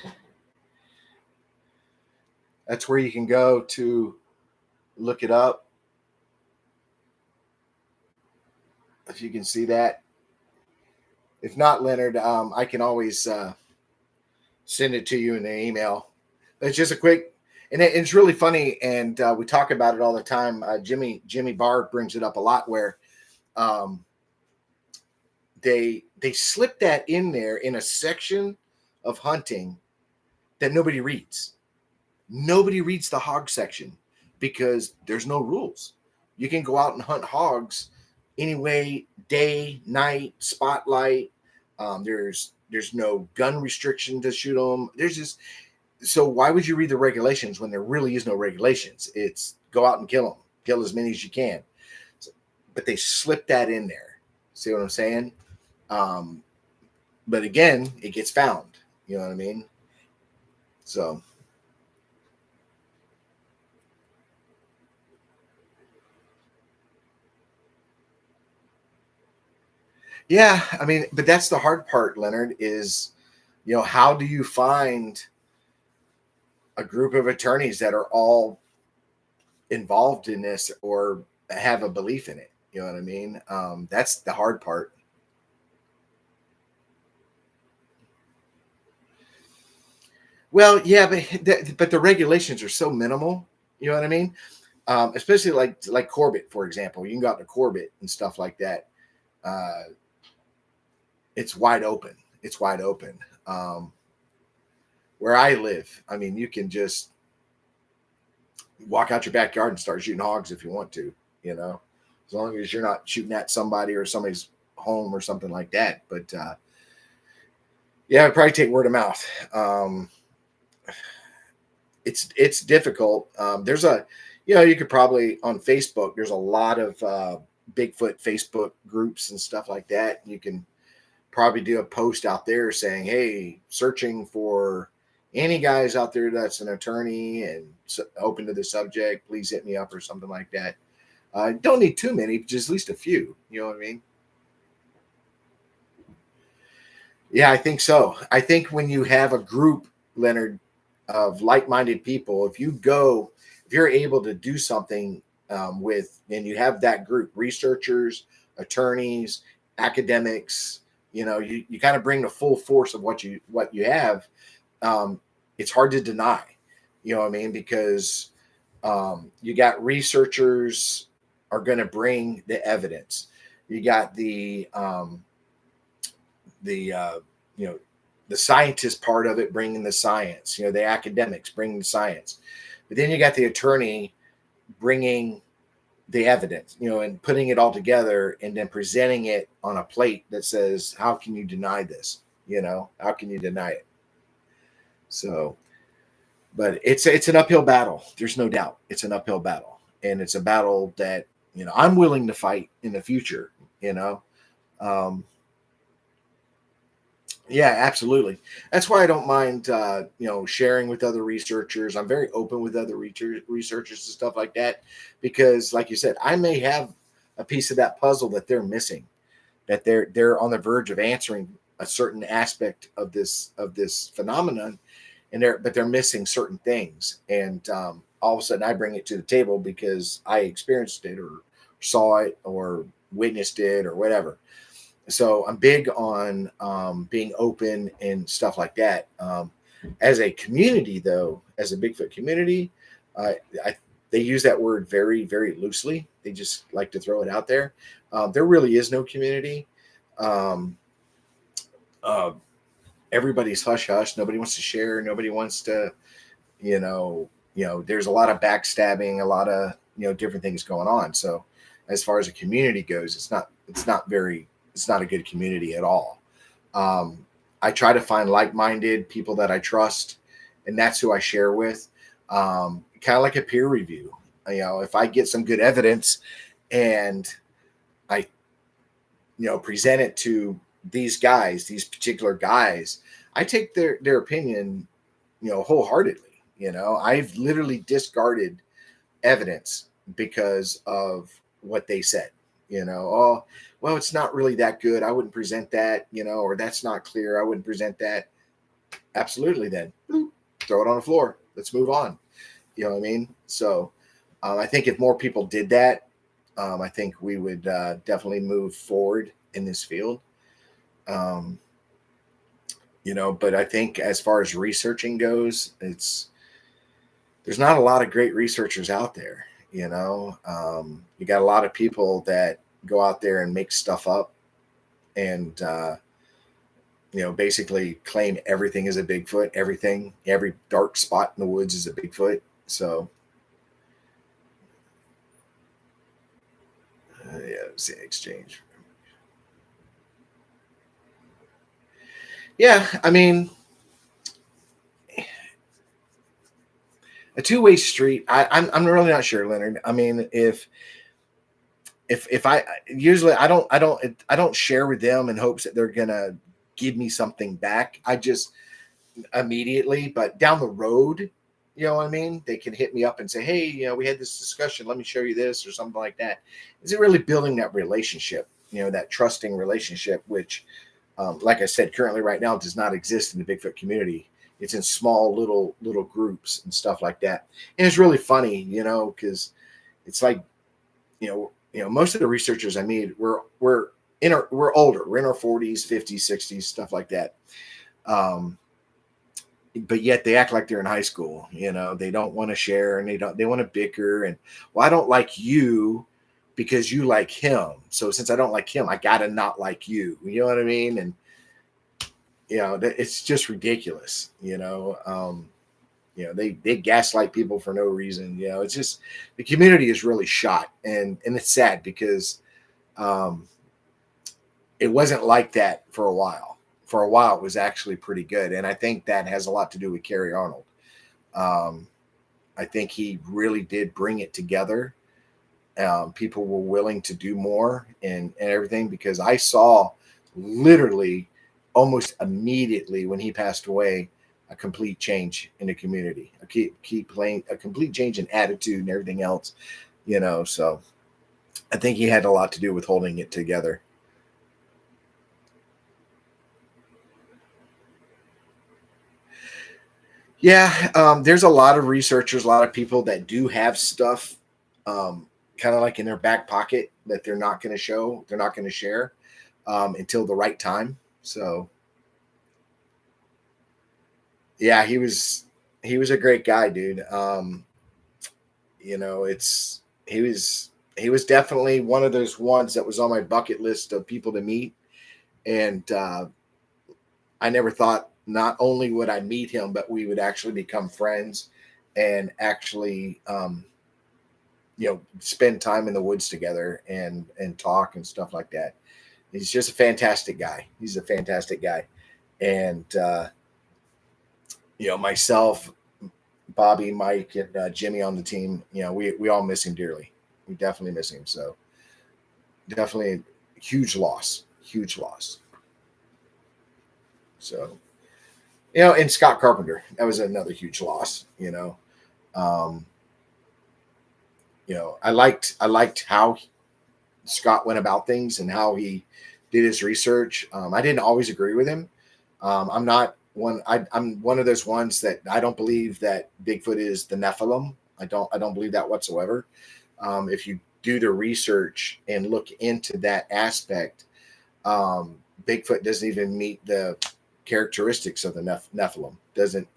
that's where you can go to look it up. If you can see that. If not, Leonard, I can always send it to you in an email. It's just a quick, and it's really funny, and we talk about it all the time. Jimmy Barr brings it up a lot, where um, they slip that in there in a section of hunting that nobody reads. Nobody reads the hog section because there's no rules. You can go out and hunt hogs anyway, day, night, spotlight. There's no gun restriction to shoot them. There's just, so why would you read the regulations when there really is no regulations? It's go out and kill them, kill as many as you can. So, but they slip that in there. See what I'm saying? Um, but again, it gets found. You know what I mean? So yeah, I mean, but that's the hard part, Leonard, is how do you find a group of attorneys that are all involved in this or have a belief in it? You know what I mean? That's the hard part. Well, yeah, but the regulations are so minimal. You know what I mean? Especially like Corbett, for example. You can go out to Corbett and stuff like that. Uh, it's wide open. It's wide open. Where I live, I mean, you can just walk out your backyard and start shooting hogs if you want to. You know, as long as you're not shooting at somebody or somebody's home or something like that. But yeah, I'd probably take word of mouth. It's difficult. There's a, you could probably on Facebook. There's a lot of Bigfoot Facebook groups and stuff like that. You can probably do a post out there saying, "Hey, searching for any guys out there that's an attorney and open to the subject. Please hit me up," or something like that. Don't need too many, just at least a few. You know what I mean? Yeah, I think so. I think when you have a group, Leonard, of like-minded people, if you're able to do something and you have that group, researchers, attorneys, academics, you kind of bring the full force of what you have. Um, it's hard to deny, you know what I mean? Because you got researchers are going to bring the evidence. You got the you know the scientist part of it bringing the science, the academics bringing the science, but then you got the attorney bringing the evidence, and putting it all together and then presenting it on a plate that says, how can you deny this? How can you deny it? So, but it's an uphill battle. There's no doubt it's an uphill battle, and it's a battle that I'm willing to fight in the future. you know um Yeah, absolutely. That's why I don't mind, sharing with other researchers. I'm very open with other researchers and stuff like that, because, like you said, I may have a piece of that puzzle that they're missing, that they're on the verge of answering a certain aspect of this phenomenon, but they're missing certain things, and all of a sudden I bring it to the table because I experienced it or saw it or witnessed it or whatever. So I'm big on being open and stuff like that. As a community, though, as a Bigfoot community, I they use that word very, very loosely. They just like to throw it out there. There really is no community. uh, everybody's hush hush. Nobody wants to share. Nobody wants to, there's a lot of backstabbing, a lot of, different things going on. So as far as a community goes, it's not a good community at all. I try to find like-minded people that I trust, and that's who I share with. Kind of like a peer review. If I get some good evidence and I, present it to these particular guys, I take their opinion, wholeheartedly. I've literally discarded evidence because of what they said. Oh, well, it's not really that good. I wouldn't present that, or that's not clear. I wouldn't present that. Absolutely. Then throw it on the floor. Let's move on. You know what I mean? So I think if more people did that, I think we would definitely move forward in this field. Um, but I think as far as researching goes, there's not a lot of great researchers out there. You got a lot of people that go out there and make stuff up and, basically claim everything is a Bigfoot, every dark spot in the woods is a Bigfoot. So, yeah, it's the exchange. Yeah, I mean, a two-way street. I'm really not sure, Leonard. I mean, if I usually I don't share with them in hopes that they're gonna give me something back. I just immediately, but down the road, you know what I mean? They can hit me up and say, hey, we had this discussion. Let me show you this or something like that. Is it really building that relationship? That trusting relationship, which, like I said, currently right now does not exist in the Bigfoot community. It's in small little groups and stuff like that. And it's really funny, because it's like, most of the researchers I meet, we're older. We're in our 40s, 50s, 60s, stuff like that. But yet they act like they're in high school. They don't want to share, and they want to bicker. And, well, I don't like you because you like him. So since I don't like him, I gotta not like you. You know what I mean? And it's just ridiculous. They gaslight people for no reason. It's just the community is really shot, and it's sad because it wasn't like that for a while. For a while, it was actually pretty good, and I think that has a lot to do with Kerry Arnold. I think he really did bring it together. People were willing to do more and everything, because I saw literally almost immediately when he passed away a complete change in the community, a complete change in attitude and everything else. So I think he had a lot to do with holding it together. Yeah, there's a lot of researchers, a lot of people that do have stuff kind of like in their back pocket that they're not going to show, they're not going to share until the right time. So, yeah, he was a great guy, dude. It's he was definitely one of those ones that was on my bucket list of people to meet, and I never thought not only would I meet him, but we would actually become friends and actually, spend time in the woods together and talk and stuff like that. He's just a fantastic guy. He's a fantastic guy, and myself, Bobby, Mike, and Jimmy on the team. We all miss him dearly. We definitely miss him. So definitely a huge loss. Huge loss. So and Scott Carpenter, that was another huge loss. Um, I liked how Scott went about things and how he did his research. I didn't always agree with him. I'm not one. I'm one of those ones that I don't believe that Bigfoot is the Nephilim. I don't believe that whatsoever. If you do the research and look into that aspect, Bigfoot doesn't even meet the characteristics of the Nephilim. Doesn't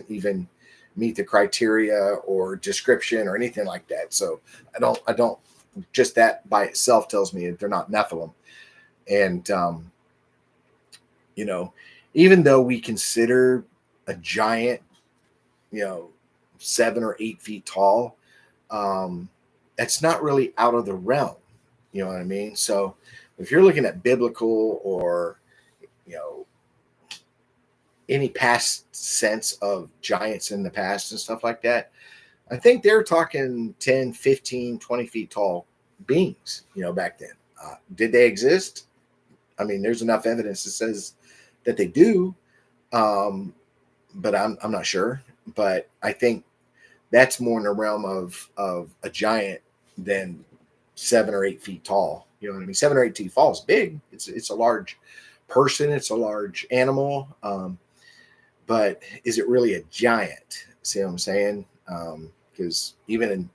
even meet the criteria or description or anything like that. So I don't. Just that by itself tells me that they're not Nephilim. And You know, even though we consider a giant, you know, 7 or 8 feet tall, um, that's not really out of the realm. You know what I mean? So if you're looking at biblical or, you know, any past sense of giants in the past and stuff like that, I think they're talking 10, 15, 20 feet tall beings, you know, back then. Did they exist? I mean, there's enough evidence that says that they do, um, but I'm not sure. But I think that's more in the realm of a giant than 7 or 8 feet tall. You know what I mean? 7 or 8 feet tall is big. It's a large person. It's a large animal. But is it really a giant? See what I'm saying? Because even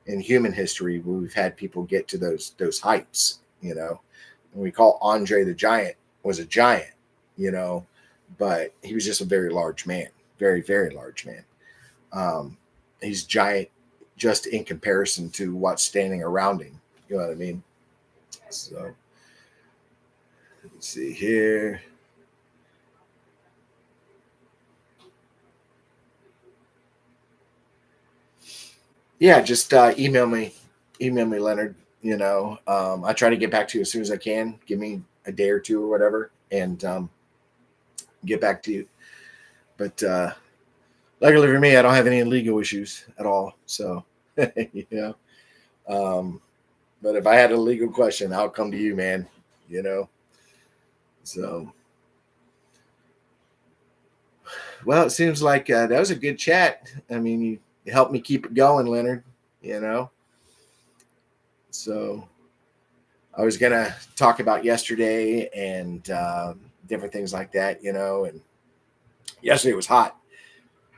in human history, we've had people get to those heights. You know, and we call Andre the Giant was a giant. You know, but he was just a very large man, very very large man. Um, he's giant just in comparison to what's standing around him. You know what I mean? So let's see here. Yeah, just email me, Leonard. You know, I try to get back to you as soon as I can. Give me a day or two or whatever, and get back to you. But luckily for me, I don't have any legal issues at all. So, you know, um, but if I had a legal question, I'll come to you, man. You know, so well, it seems like that was a good chat. I mean, you helped me keep it going, Leonard. You know, so I was gonna talk about yesterday and different things like that. You know, and yesterday was hot,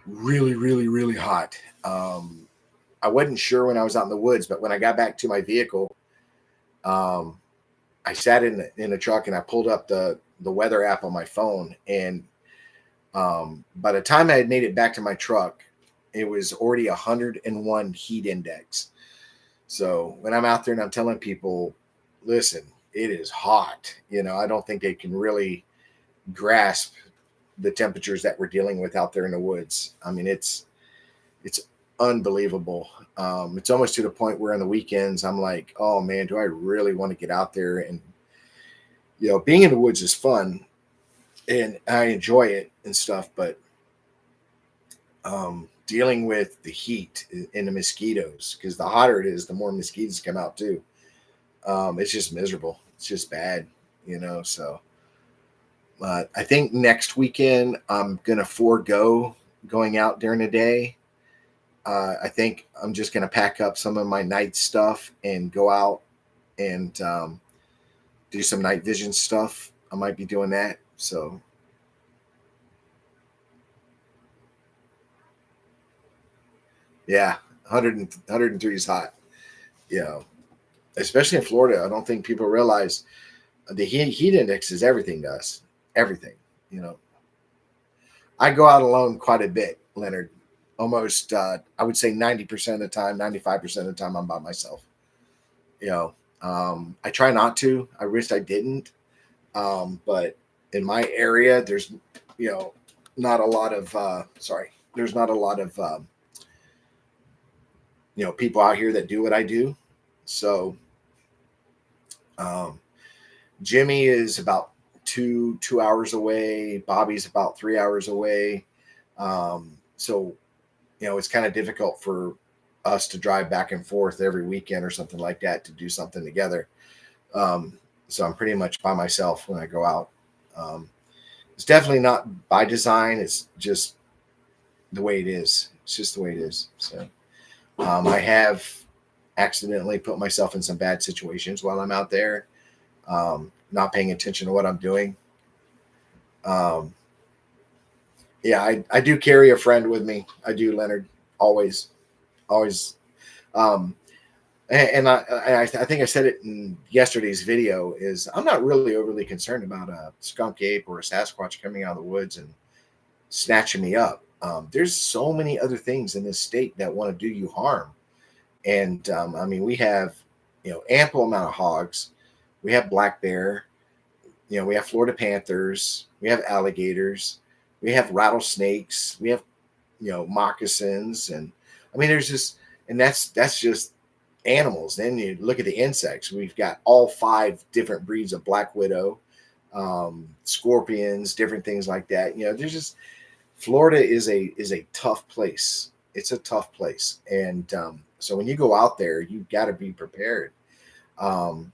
really, really, really hot. I wasn't sure when I was out in the woods, but when I got back to my vehicle, um, I sat in the truck and I pulled up the weather app on my phone, and by the time I had made it back to my truck, it was already 101 heat index. So when I'm out there and I'm telling people, listen, it is hot, you know, I don't think they can really grasp the temperatures that we're dealing with out there in the woods. I mean, it's unbelievable. It's almost to the point where on the weekends I'm like, oh man, do I really want to get out there? And you know, being in the woods is fun and I enjoy it and stuff, but dealing with the heat and the mosquitoes, because the hotter it is, the more mosquitoes come out too. It's just miserable. It's just bad, you know. So I think next weekend I'm gonna forego going out during the day. I think I'm just gonna pack up some of my night stuff and go out and do some night vision stuff. I might be doing that. So yeah, 103 is hot. You know, especially in Florida. I don't think people realize the heat index is everything to us. Everything. You know, I go out alone quite a bit, Leonard. Almost, I would say 90% of the time, 95% of the time, I'm by myself. You know, I try not to. I wish I didn't. But in my area, there's, you know, not a lot of, there's not a lot of, you know, people out here that do what I do. So, um, Jimmy is about two hours away. Bobby's about 3 hours away. So you know, it's kind of difficult for us to drive back and forth every weekend or something like that to do something together. So I'm pretty much by myself when I go out. Um, it's definitely not by design. It's just the way it is. It's just the way it is. So I have accidentally put myself in some bad situations while I'm out there, not paying attention to what I'm doing. Um, yeah, I do carry a friend with me. I do, Leonard. Always, always. Um, and I think I said it in yesterday's video. Is I'm not really overly concerned about a skunk ape or a Sasquatch coming out of the woods and snatching me up. There's so many other things in this state that want to do you harm, and I mean we have, you know, ample amount of hogs. We have black bear. We have Florida panthers, we have alligators, we have rattlesnakes, we have moccasins, and I mean there's just and that's just animals. Then you look at the insects. We've got all 5 different breeds of black widow, scorpions, different things like that. There's just Florida is a tough place. It's a tough place, and so when you go out there, you've got to be prepared. Um,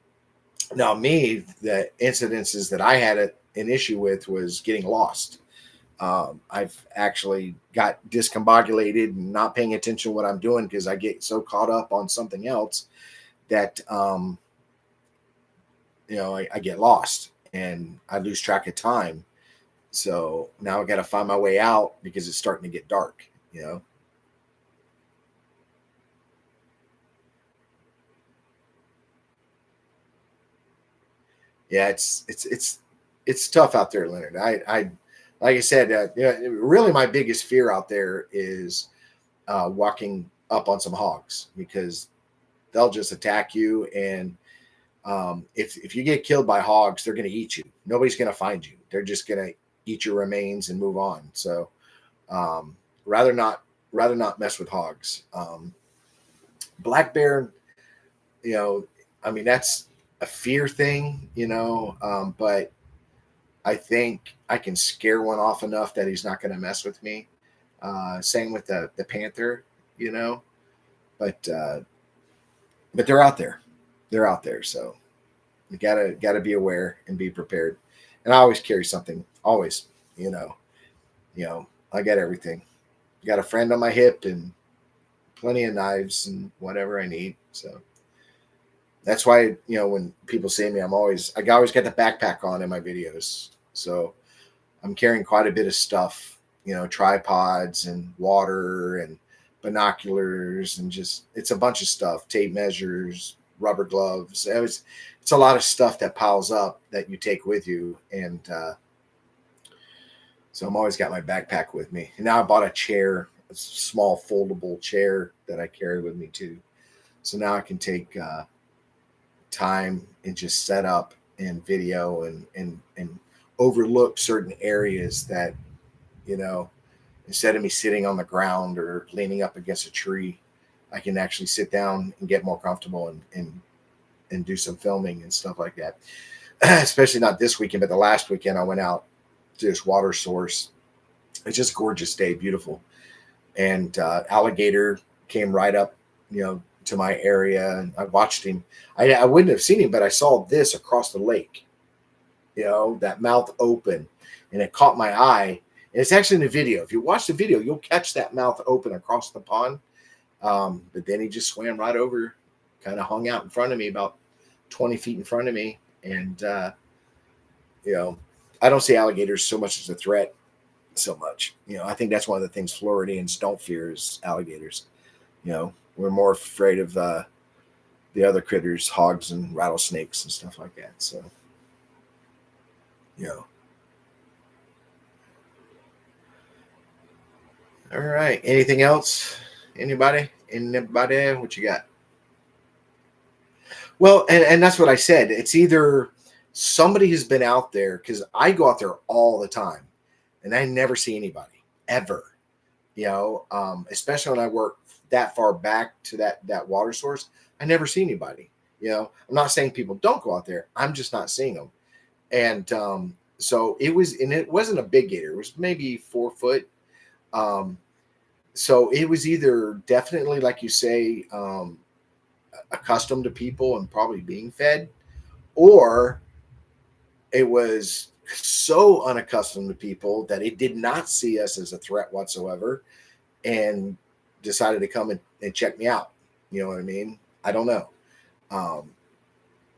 Now, me, the incidences that I had an issue with was getting lost. I've actually got discombobulated and not paying attention to what I'm doing because I get so caught up on something else that I get lost and I lose track of time. So now I got to find my way out because it's starting to get dark. Yeah, it's tough out there, Leonard. I like I said, really my biggest fear out there is walking up on some hogs because they'll just attack you. And if you get killed by hogs, they're going to eat you. Nobody's going to find you. They're just going to eat your remains and move on. So um, rather not rather not mess with hogs. Black bear, you know, I mean that's a fear thing, but I think I can scare one off enough that he's not going to mess with me. Same with the panther, you know, but uh, but they're out there. They're out there, so you gotta be aware and be prepared. And I always carry something. Always, you know, I got everything. Got a friend on my hip and plenty of knives and whatever I need. So that's why when people see me, I always got the backpack on in my videos. So I'm carrying quite a bit of stuff, tripods and water and binoculars and just it's a bunch of stuff, tape measures, rubber gloves. It's a lot of stuff that piles up that you take with you. And so I'm always got my backpack with me. And now I bought a chair, a small foldable chair that I carry with me too. So now I can take time and just set up and video and overlook certain areas that you know instead of me sitting on the ground or leaning up against a tree, I can actually sit down and get more comfortable and do some filming and stuff like that. Especially not this weekend, but the last weekend I went out to this water source. It's just a gorgeous day, beautiful. And alligator came right up, to my area, and I watched him. I wouldn't have seen him, but I saw this across the lake. That mouth open, and it caught my eye. And it's actually in the video. If you watch the video, you'll catch that mouth open across the pond. But then he just swam right over, kind of hung out in front of me, about 20 feet in front of me. And, I don't see alligators so much as a threat so much. I think that's one of the things Floridians don't fear is alligators. We're more afraid of the other critters, hogs and rattlesnakes and stuff like that. So, you know. All right. Anything else? Anybody? Anybody? What you got? Well, and that's what I said. It's either somebody has been out there because I go out there all the time and I never see anybody ever. Especially when I work that far back to that water source, I never see anybody. I'm not saying people don't go out there. I'm just not seeing them. And so it wasn't a big gator. It was maybe 4 foot. Um, so it was either definitely, like you say, accustomed to people and probably being fed, or it was so unaccustomed to people that it did not see us as a threat whatsoever and decided to come and check me out. You know what I mean? I don't know. Um,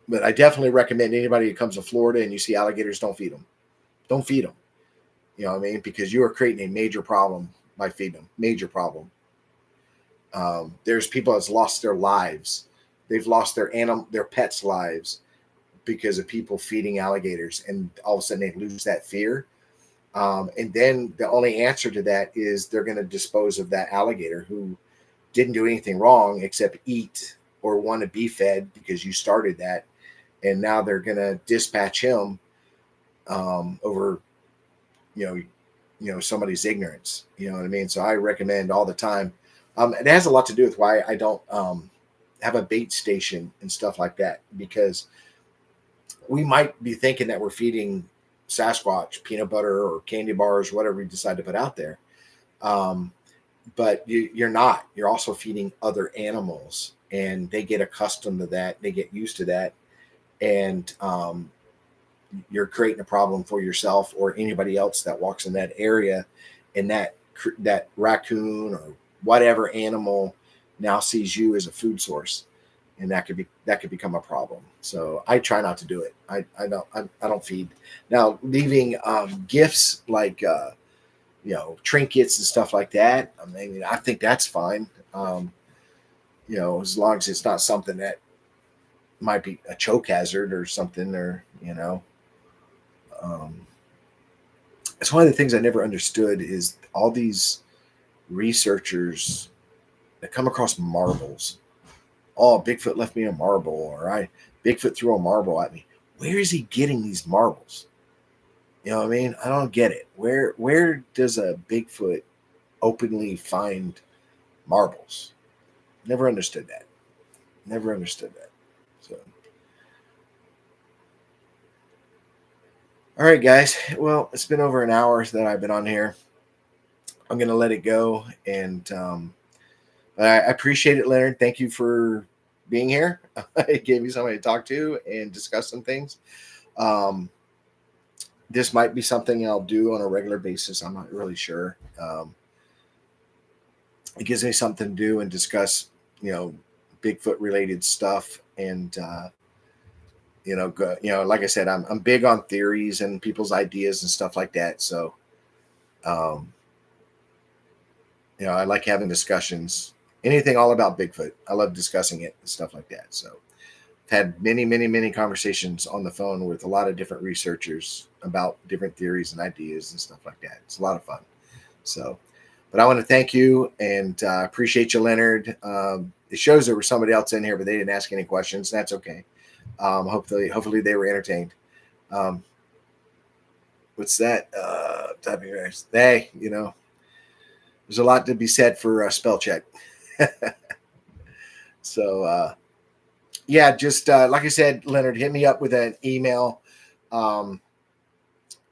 but I definitely recommend anybody who comes to Florida and you see alligators, don't feed them. Don't feed them. You know what I mean? Because you are creating a major problem by feeding them. Major problem. There's people that's lost their lives. They've lost their pets' lives because of people feeding alligators, and all of a sudden they lose that fear. And then the only answer to that is they're going to dispose of that alligator who didn't do anything wrong except eat or want to be fed because you started that. And now they're going to dispatch him over, you know, somebody's ignorance. You know what I mean? So I recommend all the time. It has a lot to do with why I don't have a bait station and stuff like that, because we might be thinking that we're feeding Sasquatch peanut butter or candy bars, whatever we decide to put out there. Um, but you're not. You're also feeding other animals, and they get accustomed to that. They get used to that, and you're creating a problem for yourself or anybody else that walks in that area, and that raccoon or whatever animal now sees you as a food source, and that could become a problem. So I try not to do it. I don't feed. Now, leaving gifts like trinkets and stuff like that, I mean, I think that's fine. As long as it's not something that might be a choke hazard or something, or um, it's one of the things I never understood is all these researchers that come across marbles. Oh, Bigfoot left me a marble, or Bigfoot threw a marble at me. Where is he getting these marbles? You know what I mean? I don't get it. Where does a Bigfoot openly find marbles? Never understood that. Never understood that. So, all right, guys. Well, it's been over an hour that I've been on here. I'm gonna let it go, and I appreciate it, Leonard. Thank you for being here. It gave me somebody to talk to and discuss some things. Um, this might be something I'll do on a regular basis. I'm not really sure. It gives me something to do and discuss, Bigfoot related stuff. And, like I said, I'm big on theories and people's ideas and stuff like that. So, um, I like having discussions. Anything all about Bigfoot. I love discussing it and stuff like that. So, I've had many, many, many conversations on the phone with a lot of different researchers about different theories and ideas and stuff like that. It's a lot of fun. So, but I want to thank you and appreciate you, Leonard. It shows there was somebody else in here, but they didn't ask any questions. That's okay. Hopefully they were entertained. Um, what's that? Hey, there's a lot to be said for spell check. So, yeah, just like I said, Leonard, hit me up with an email um,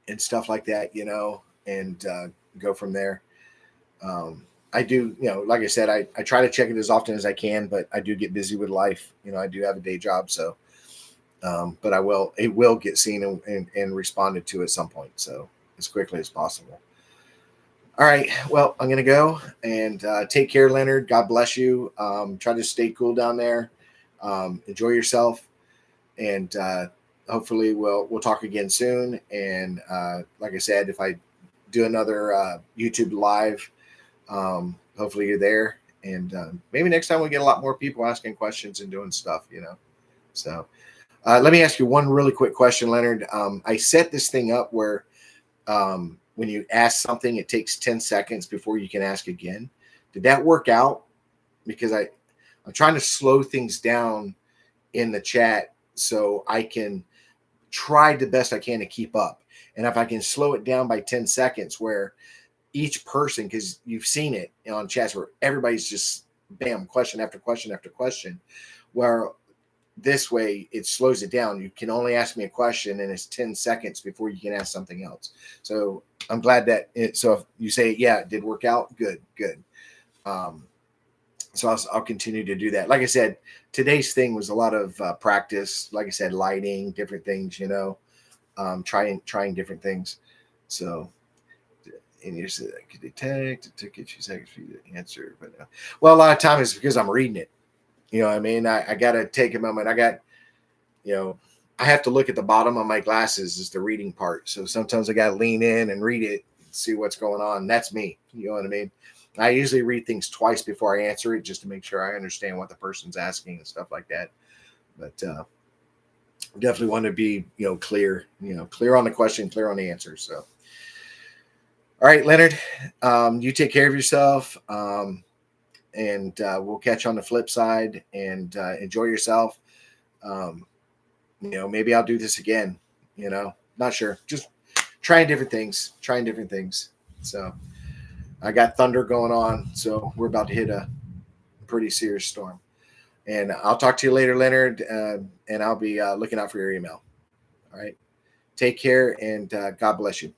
and stuff like that, and go from there. I do, like I said, I try to check it as often as I can, but I do get busy with life. I do have a day job. So, but it will get seen and responded to at some point. So as quickly as possible. All right. Well, I'm going to go and take care, Leonard. God bless you. Try to stay cool down there. Enjoy yourself. And hopefully we'll talk again soon. And like I said, if I do another YouTube live, hopefully you're there. And maybe next time we get a lot more people asking questions and doing stuff, So let me ask you one really quick question, Leonard. I set this thing up where when you ask something, it takes 10 seconds before you can ask again. Did that work out? Because I'm trying to slow things down in the chat so I can try the best I can to keep up. And if I can slow it down by 10 seconds where each person, because you've seen it on chats where everybody's just bam, question after question after question, where this way it slows it down. You can only ask me a question and it's 10 seconds before you can ask something else. So I'm glad that so if you say, yeah, it did work out. Good. So I'll continue to do that. Like I said, today's thing was a lot of practice. Like I said, lighting, different things, trying different things. So, and you said I could detect. It took a few seconds for you to answer, but well, a lot of time is because I'm reading it. You know what I mean? I got to take a moment. I have to look at the bottom of my glasses is the reading part. So sometimes I got to lean in and read it, see what's going on. That's me. You know what I mean? I usually read things twice before I answer it just to make sure I understand what the person's asking and stuff like that. But definitely want to be, clear, clear on the question, clear on the answer. So, all right, Leonard, you take care of yourself. And we'll catch you on the flip side and enjoy yourself. Maybe I'll do this again, Not sure. Just trying different things. So I got thunder going on, so we're about to hit a pretty serious storm. And I'll talk to you later, Leonard, and I'll be looking out for your email. All right. Take care, and God bless you.